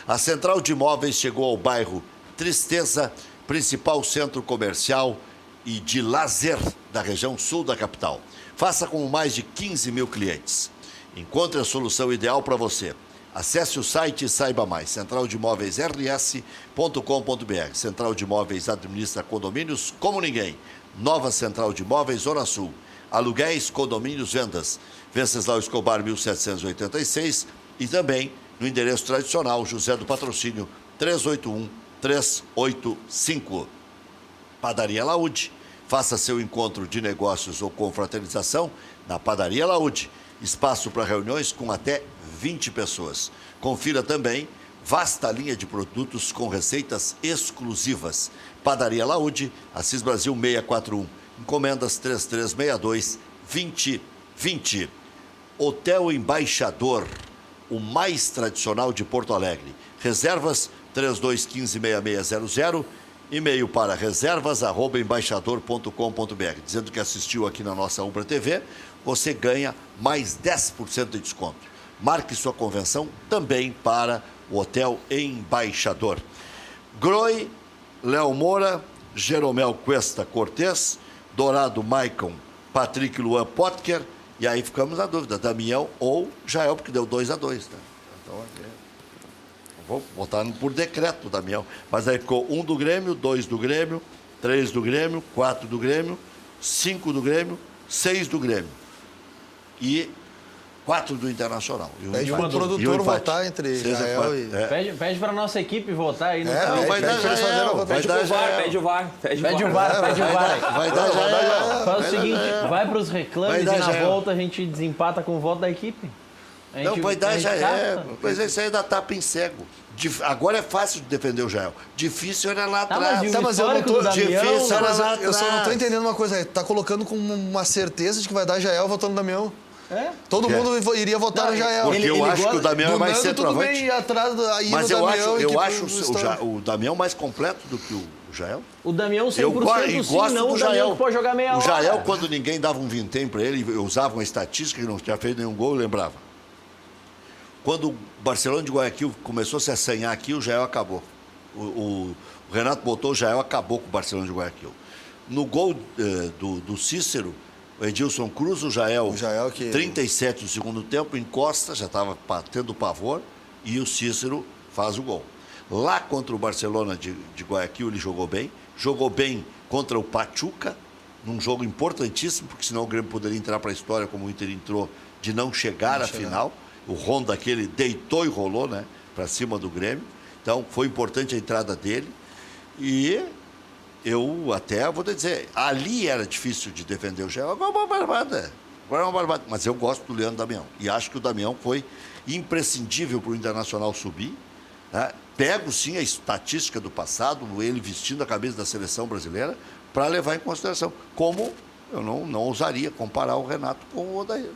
A Central de Imóveis chegou ao bairro Tristeza, principal centro comercial e de lazer da região sul da capital. Faça com mais de 15 mil clientes. Encontre a solução ideal para você. Acesse o site e saiba mais. centraldemóveisrs.com.br. Central de Imóveis administra condomínios como ninguém. Nova Central de Imóveis, Zona Sul. Aluguéis, condomínios, vendas. Venceslau Escobar, 1786. E também no endereço tradicional, José do Patrocínio, 381-385. Padaria Laúde. Faça seu encontro de negócios ou confraternização na Padaria Laúde. Espaço para reuniões com até 20 pessoas. Confira também vasta linha de produtos com receitas exclusivas. Padaria Laúde, Assis Brasil 641. Encomendas 3362-2020. Hotel Embaixador, o mais tradicional de Porto Alegre. Reservas 3215-6600. E-mail para reservas@embaixador.com.br. Dizendo que assistiu aqui na nossa Ubra TV, você ganha mais 10% de desconto. Marque sua convenção também para o Hotel Embaixador. Groi, Léo Moura, Jeromel Cuesta Cortez, Dourado Maicon, Patrick Luan Potker, e aí ficamos na dúvida, Damião ou Jael, porque deu 2-2, né? Então, vou botar por decreto, Damião. Mas aí ficou 1 do Grêmio, 2 do Grêmio, 3 do Grêmio, 4 do Grêmio, 5 do Grêmio, 6 do Grêmio. E 4 do Internacional. Pede para o produtor votar entre Jael e... Pede para a nossa equipe votar aí. Vai dar Jael. Pede o VAR. Vai dar Jael. Faz o seguinte, vai para os reclames e na volta a gente desempata com o voto da equipe. Não, vai dar Jael. Pois é, isso aí dá tapa em cego. Agora é fácil de defender o Jael. Difícil era lá atrás. Mas eu não tô... Difícil era lá atrás. Eu só não tô entendendo uma coisa. Tá colocando com uma certeza de que vai dar Jael votando no Damião. É? Todo mundo iria votar no Jael. Porque eu acho que o Damião é mais centroavante. Tudo bem atrás aí mas no Damião. Eu acho o Damião mais completo do que o Jael. O Damião 100% sim, não o Damião que pode jogar meia hora. O Jael, quando ninguém dava um vintém para ele, eu usava uma estatística que não tinha feito nenhum gol, eu lembrava. Quando o Barcelona de Guayaquil começou a se assanhar aqui, o Jael acabou. O Renato botou o Jael, acabou com o Barcelona de Guayaquil. No gol do Cícero, o Edilson Cruz, o Jael que... 37 do segundo tempo, encosta, já estava tendo pavor, e o Cícero faz o gol. Lá contra o Barcelona de Guayaquil, ele jogou bem contra o Pachuca, num jogo importantíssimo, porque senão o Grêmio poderia entrar para a história como o Inter entrou, de não chegar à final. O Honda aquele deitou e rolou, né, para cima do Grêmio. Então, foi importante a entrada dele. E eu até vou te dizer, ali era difícil de defender o Jael. Agora é uma barbada. Mas eu gosto do Leandro Damião. E acho que o Damião foi imprescindível para o Internacional subir. Né? Pego, sim, a estatística do passado, ele vestindo a camisa da seleção brasileira, para levar em consideração. Como eu não ousaria comparar o Renato com o Odair.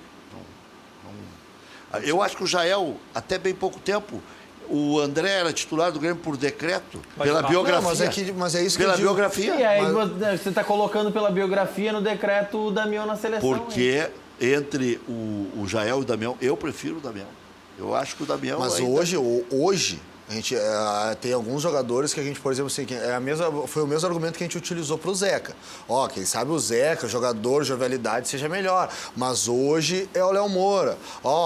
Eu acho que o Jael, até bem pouco tempo, o André era titular do Grêmio por decreto, pela biografia. Não, mas é isso que pela eu digo. biografia. E aí você está colocando pela biografia no decreto o Damião na seleção. Porque entre o Jael e o Damião, eu prefiro o Damião. Eu acho que o Damião... Mas hoje a gente tem alguns jogadores que a gente, por exemplo, assim, foi o mesmo argumento que a gente utilizou para o Zeca. Quem sabe o Zeca, jogador, jovialidade, seja melhor. Mas hoje é o Léo Moura.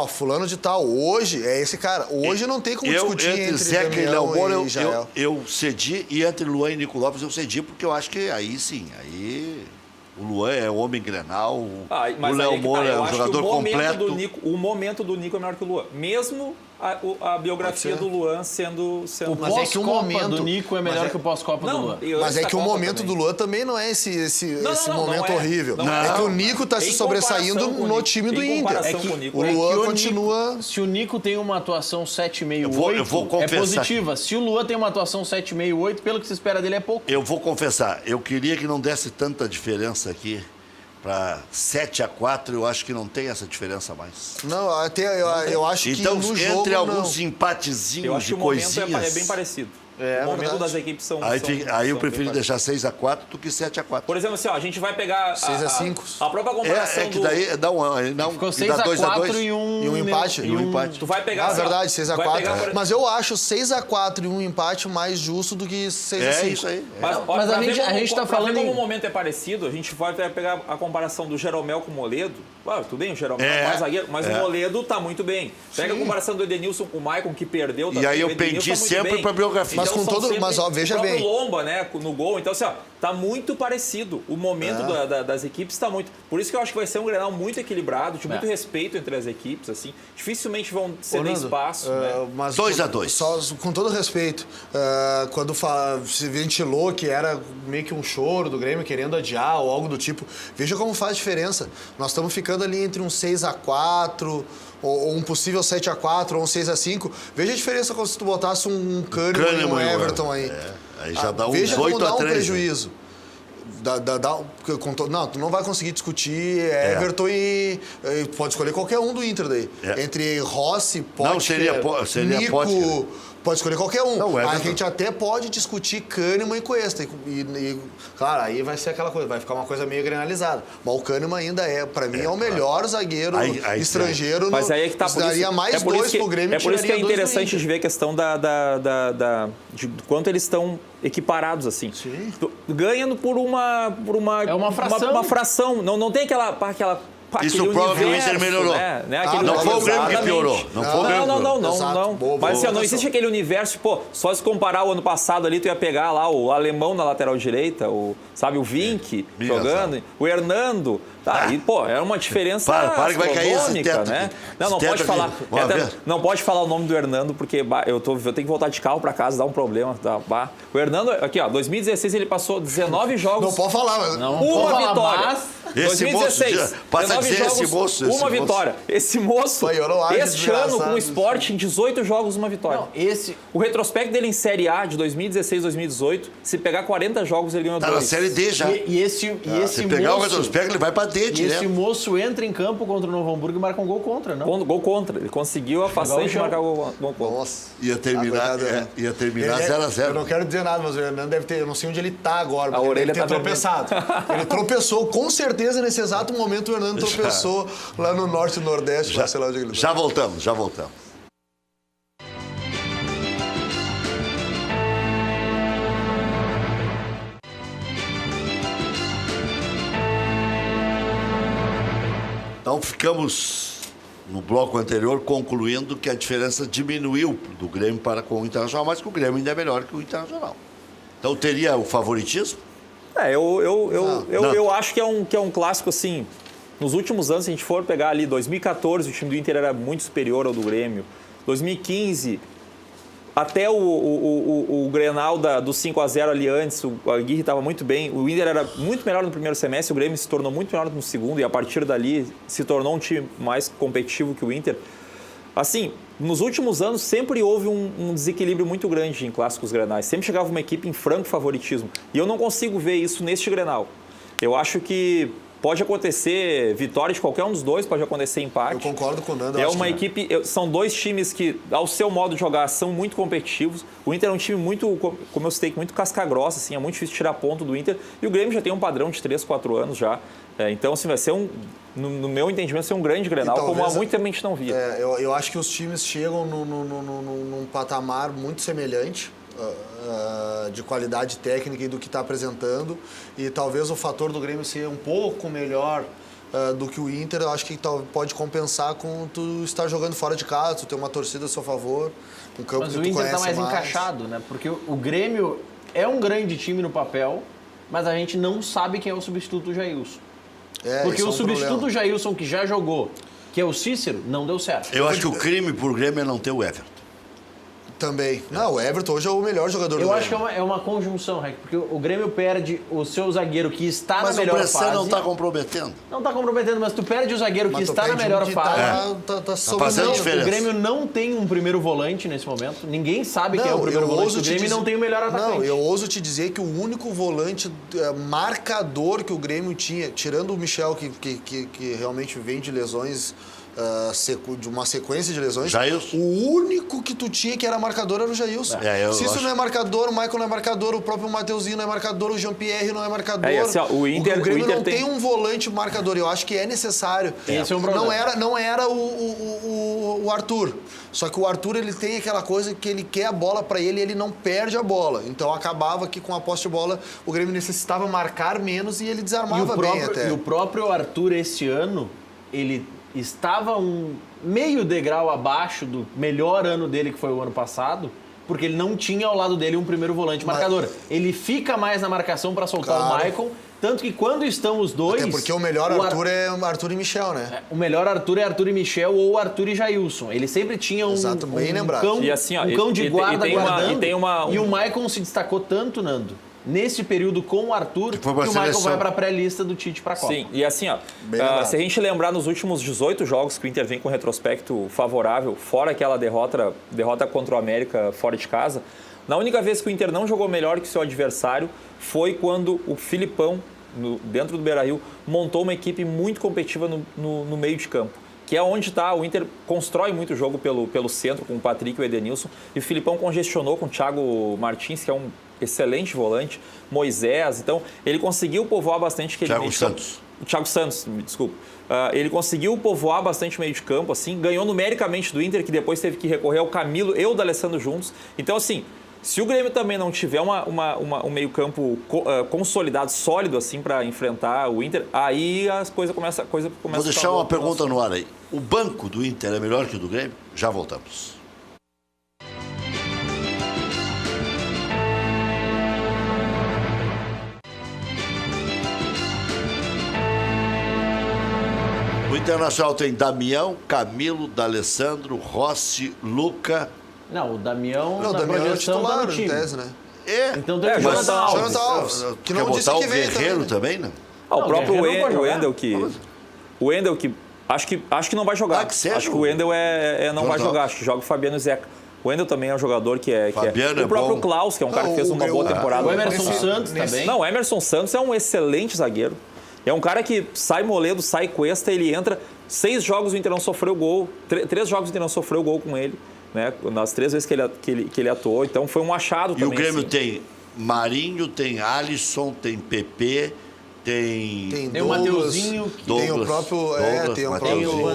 Fulano de tal, hoje é esse cara. Hoje não tem como discutir entre Zeca e Léo Moura, Jael. eu cedi, e entre Luan e Nico Lopes eu cedi, porque eu acho que aí sim, o Luan é o homem Grenal, o Léo Moura é um jogador completo. O momento do Nico é melhor que o Luan. Mesmo a biografia do Luan sendo... O pós-Copa do Nico é melhor que o pós-Copa do Luan. Mas é que o momento do Luan também não é esse momento horrível. É que o Nico está se sobressaindo no time do Inter. O Luan continua... Se o Nico tem uma atuação 7,5-8, é positiva. Se o Luan tem uma atuação 7,5-8, pelo que se espera dele é pouco. Eu vou confessar, eu queria que não desse tanta diferença aqui. Para 7-4, eu acho que não tem essa diferença mais. Não, até eu acho que então, no jogo, entre alguns empatezinhos de coisinhas... Eu acho que o momento é bem parecido. O momento das equipes são... Aí eu prefiro deixar 6-4 do que 7-4. Por exemplo, assim, a gente vai pegar... 6-5. A própria comparação que daí dá um... Ficou 6-4 e um empate. Tu vai pegar... verdade, 6-4. Mas eu acho 6-4 e um empate mais justo do que 6-5. É isso aí. Mas a gente tá falando... Como o momento é parecido, a gente vai pegar a comparação do Jeromel com o Moledo. Tudo bem, o Jeromel é mais zagueiro, mas o Moledo tá muito bem. Pega a comparação do Edenilson com o Maicon, que perdeu. E aí eu pendi sempre pra biografia. Mas veja bem. O Lomba, né, no gol. Então, assim, tá muito parecido. O momento das equipes tá muito... Por isso que eu acho que vai ser um Grenal muito equilibrado, de muito respeito entre as equipes, assim. Dificilmente vão ceder espaço, né? 2-2. Só com todo respeito, quando se ventilou que era meio que um choro do Grêmio querendo adiar ou algo do tipo, veja como faz diferença. Nós estamos ficando ali entre um 6-4... ou um possível 7-4 ou um 6-5. Veja a diferença quando se tu botasse um Kahneman e um Everton aí. Aí já dá uns 8-3. Veja como dá um prejuízo. Não, tu não vai conseguir discutir Everton e pode escolher qualquer um do Inter daí. Entre Rossi, Potker, Nico... Potker. Pode escolher qualquer um. Não, a gente até pode discutir Kahneman e Cuesta. Claro, aí vai ser aquela coisa, vai ficar uma coisa meio grenalizada. Mas o Kahneman ainda pra mim, é o melhor zagueiro estrangeiro. Mas aí é que tá por daria isso, mais dois pro Grêmio. É por isso que é interessante de ver a questão de quanto eles estão equiparados, assim. Sim. Ganhando por uma fração. Uma fração. Não tem aquela isso provavelmente ele melhorou. Né? Não foi o Grêmio que piorou. Não. Mas assim, não existe aquele universo, só se comparar o ano passado ali, tu ia pegar lá o alemão na lateral direita, o Vink jogando, o Hernando. Era uma diferença para que vai cair esse teto, né? Não pode falar. Não pode falar o nome do Hernando, porque eu tenho que voltar de carro para casa, dá um problema. O Hernando, aqui, 2016 ele passou 19 jogos. Não pode falar, mas... Uma vitória. Esse 2016, passa a dizer jogos, esse moço. Uma vitória. Esse moço, este ano com o Sport, em 18 jogos, uma vitória. O retrospecto dele em Série A de 2016, 2018, se pegar 40 jogos, ele ganhou 2. Tá na Série D já. Se pegar o retrospecto, ele vai pra D direto. Esse moço entra em campo contra o Novo Hamburgo e marca um gol contra, não? Gol contra. Ele conseguiu a façanha de marcar gol contra. Nossa. Ia terminar 0-0. Eu não quero dizer nada, mas o Hernando deve ter... Eu não sei onde ele tá agora. A orelha ele deve ter tropeçado. Ele tropeçou, com certeza, nesse exato momento, o Hernando tropeçou lá no Norte e Nordeste. Sei lá onde ele tá. Já voltamos. Então ficamos no bloco anterior concluindo que a diferença diminuiu do Grêmio para com o Internacional, mas que o Grêmio ainda é melhor que o Internacional. Então teria o favoritismo? Eu acho que é um clássico assim. Nos últimos anos, se a gente for pegar ali 2014, o time do Inter era muito superior ao do Grêmio. 2015, até o Grenal do 5-0 ali antes, o Aguirre estava muito bem. O Inter era muito melhor no primeiro semestre, o Grêmio se tornou muito melhor no segundo e a partir dali se tornou um time mais competitivo que o Inter. Assim, nos últimos anos sempre houve um desequilíbrio muito grande em clássicos grenais. Sempre chegava uma equipe em franco favoritismo. E eu não consigo ver isso neste Grenal. Eu acho que Pode acontecer vitória de qualquer um dos dois, pode acontecer empate. Eu concordo com o Nando. É uma equipe, são dois times que, ao seu modo de jogar, são muito competitivos. O Inter é um time muito, como eu citei, muito casca-grossa, assim, é muito difícil tirar ponto do Inter. E o Grêmio já tem um padrão de 3, 4 anos já. Então, assim, vai ser no meu entendimento, vai ser um grande Grenal, como há muito tempo a gente não via. Eu acho que os times chegam num patamar muito semelhante. De qualidade técnica e do que está apresentando, e talvez o fator do Grêmio ser um pouco melhor do que o Inter, eu acho que pode compensar com tu estar jogando fora de casa, tu ter uma torcida a seu favor, um campo mas que o tu Inter conhece está mais encaixado, né? Porque o Grêmio é um grande time no papel, mas a gente não sabe quem é o substituto do Jailson. Porque o substituto do Jailson que já jogou, que é o Cícero, não deu certo. Eu acho que o crime por Grêmio é não ter o Everton. Também. Não, o Everton hoje é o melhor jogador do Grêmio. Eu acho que é uma conjunção, Rec, porque o Grêmio perde o seu zagueiro que está na melhor fase. Mas o Bressan não está comprometendo. Não está comprometendo, mas tu perde o zagueiro que está na melhor fase. Tá fazendo diferença. O Grêmio não tem um primeiro volante nesse momento. Ninguém sabe quem é o primeiro volante do Grêmio e não tem o melhor atacante. Não, eu ouso te dizer que o único volante marcador que o Grêmio tinha, tirando o Michel, que realmente vem de lesões... de uma sequência de lesões. Jailson. O único que tu tinha que era marcador era o Jailson. Cícero não é marcador, o Michael não é marcador, o próprio Mateuzinho não é marcador, o Jean-Pierre não é marcador. Assim, o Grêmio não tem um volante marcador. Eu acho que é necessário. Esse é um problema. Não era o Arthur. Só que o Arthur ele tem aquela coisa que ele quer a bola para ele e ele não perde a bola. Então acabava que com a posse de bola o Grêmio necessitava marcar menos e ele desarmava bem até. E o próprio Arthur esse ano, ele estava um meio degrau abaixo do melhor ano dele, que foi o ano passado, porque ele não tinha ao lado dele um primeiro volante marcador. Ele fica mais na marcação para soltar o Maicon, tanto que quando estão os dois... Até porque o melhor Arthur é Arthur e Michel, né? O melhor Arthur é Arthur e Michel ou Arthur e Jailson. Ele sempre tinha cão, e assim, um cão de guarda guardando. E o Maicon se destacou tanto, Nando, nesse período com o Arthur, que o Michael vai para a pré-lista do Tite para a Copa. Sim, e assim, se a gente lembrar nos últimos 18 jogos que o Inter vem com retrospecto favorável, fora aquela derrota contra o América fora de casa, na única vez que o Inter não jogou melhor que seu adversário foi quando o Filipão, dentro do Beira-Rio, montou uma equipe muito competitiva no meio de campo, que é onde está. O Inter constrói muito jogo pelo centro, com o Patrick e o Edenilson, e o Filipão congestionou com o Thiago Martins, que é um excelente volante, Moisés, então ele conseguiu povoar bastante aquele meio de campo. O Thiago Santos, desculpa. Ele conseguiu povoar bastante o meio de campo, assim, ganhou numericamente do Inter, que depois teve que recorrer ao Camilo e o D'Alessandro juntos. Então, assim, se o Grêmio também não tiver um meio campo consolidado, sólido, assim, para enfrentar o Inter, aí as coisas começam a... Vou deixar uma pergunta no ar aí. O banco do Inter é melhor que o do Grêmio? Já voltamos. O Internacional tem Damião, Camilo, D'Alessandro, Rossi, Luca. Não, o Damião na projeção tá no time. Em tese, né? Então tem o Jonathan Alves. Que não disse que veio Guerreiro também, né? O próprio Wendel que acho que não vai jogar. Acho que o Wendel não vai jogar. Acho que joga o Fabiano e Zeca. O Wendel também é um jogador que é... O próprio Klaus, que é um cara que fez uma boa temporada. O Emerson Santos também. Não, o Emerson Santos é um excelente zagueiro. É um cara que sai Moledo, sai Cuesta, ele entra. 6 jogos o Inter não sofreu gol. 3 jogos o Inter não sofreu gol com ele, né? Nas 3 vezes que ele atuou. Então foi um achado também. E o Grêmio tem Marinho, tem Alisson, tem PP, tem o Mateuzinho, tem o próprio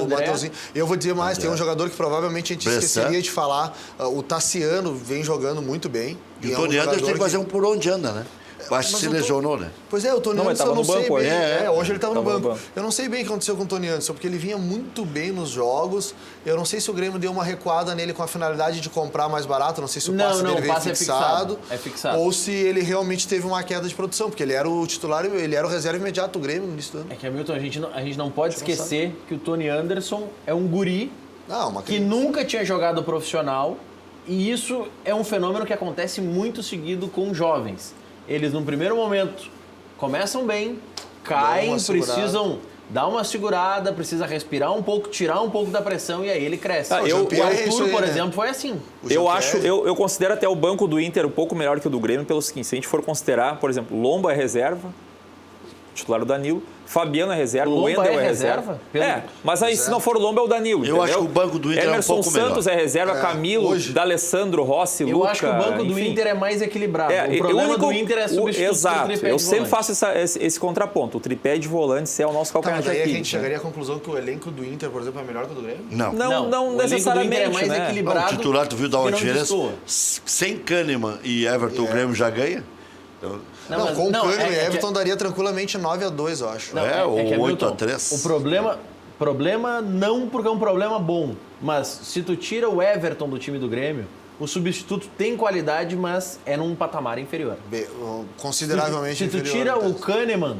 Mateuzinho. Eu vou dizer mais, tem um jogador que provavelmente a gente esqueceria de falar. O Tassiano vem jogando muito bem. E o Tony Anderson tem que fazer por onde anda, né? Acho que se lesionou, né? Pois é, o Tony Anderson eu não sei bem. Hoje ele estava no banco. banco. Eu não sei bem o que aconteceu com o Tony Anderson, porque ele vinha muito bem nos jogos. Eu não sei se o Grêmio deu uma recuada nele com a finalidade de comprar mais barato. Não sei se o passe dele veio fixado. É fixado. Ou se ele realmente teve uma queda de produção, porque ele era o titular, ele era o reserva imediato do Grêmio no início do ano. É que, Hamilton, a gente não pode esquecer que o Tony Anderson é um guri que nunca tinha jogado profissional. E isso é um fenômeno que acontece muito seguido com jovens. Eles, num primeiro momento, começam bem, caem, precisam dar uma segurada, precisa respirar um pouco, tirar um pouco da pressão e aí ele cresce. O Arthur, por exemplo, foi assim. Eu considero até o banco do Inter um pouco melhor que o do Grêmio pelo seguinte: se a gente for considerar, por exemplo, Lomba é reserva, titular do Danilo, Fabiano é reserva, O o Lomba Wendel é é reserva? reserva. Mas aí, se não for o Lomba, é o Danilo, Eu acho entendeu? que o banco do Inter Emerson é um pouco Santos melhor. é reserva, Camilo, hoje. D'Alessandro, Rossi, Eu Luca, acho que o banco do enfim. Inter é mais equilibrado. O o problema único- do Inter é substituir Exato, o tripé eu de sempre volante. faço esse contraponto. O tripé de volantes é o nosso Tá, calcanhar mas de aí a Aquiles, gente né? chegaria à conclusão que o elenco do Inter, por exemplo, é melhor que o do Grêmio? Não. Não o elenco do Inter necessariamente, é mais né? Não, equilibrado. o titular, tu viu dar uma que não diferença? destoa. Sem Kahneman e Everton, o Grêmio já ganha. Então, Não, com o Kahneman e Everton daria tranquilamente 9-2, eu acho. Não, ou que, 8-3. O problema não porque é um problema bom, mas se tu tira o Everton do time do Grêmio, o substituto tem qualidade, mas é num patamar inferior. Consideravelmente Se tu inferior. tira até. o Kahneman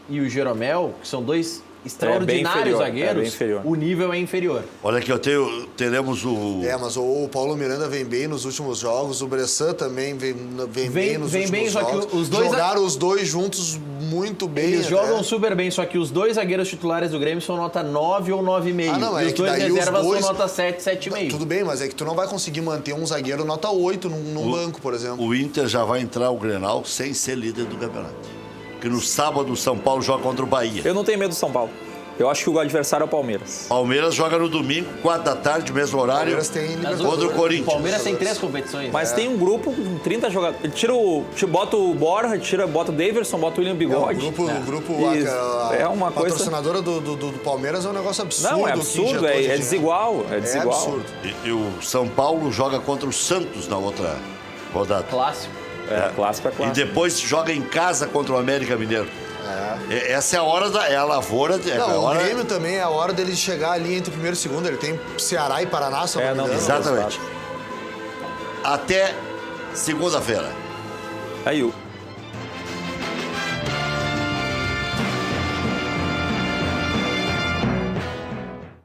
e o Jeromel, que são dois extraordinários inferior, zagueiros, bem inferior. o nível é inferior. olha aqui, teremos o... Mas o Paulo Miranda vem bem nos últimos jogos, o Bressan também vem bem nos vem últimos bem, só que jogos. os dois- Jogaram os dois juntos muito bem. Eles até. jogam super bem, só que os dois zagueiros titulares do Grêmio são nota 9 ou 9,5. Não, e é os que dois daí os reservas dois- são nota 7, 7,5. Tudo bem, mas é que tu não vai conseguir manter um zagueiro nota 8 num banco, por exemplo. O Inter já vai entrar o Grenal sem ser líder do campeonato. Porque no sábado o São Paulo joga contra o Bahia. Eu não tenho medo do São Paulo. Eu acho que o adversário é o Palmeiras. Palmeiras joga no domingo, 4 da tarde, mesmo horário. Palmeiras tem Mas Contra o Corinthians. O Palmeiras tem 3 competições. Mas tem um grupo com 30 jogadores. Bota o Borja, bota o Daverson, bota o William O Bigode. grupo Isso. É uma coisa- patrocinadora do Palmeiras é um negócio absurdo. Não, é que absurdo, injetou de é dinheiro. desigual. É É desigual. absurdo. E o São Paulo joga contra o Santos na outra rodada. Clássico. Clássico é E clássico. depois joga em casa contra o América Mineiro. Essa é a hora é a lavoura. Não, a o hora... Grêmio também é a hora dele chegar ali entre o primeiro e o segundo. Ele tem Ceará e Paraná, se eu não me engano. Exatamente. Até segunda-feira. Aí,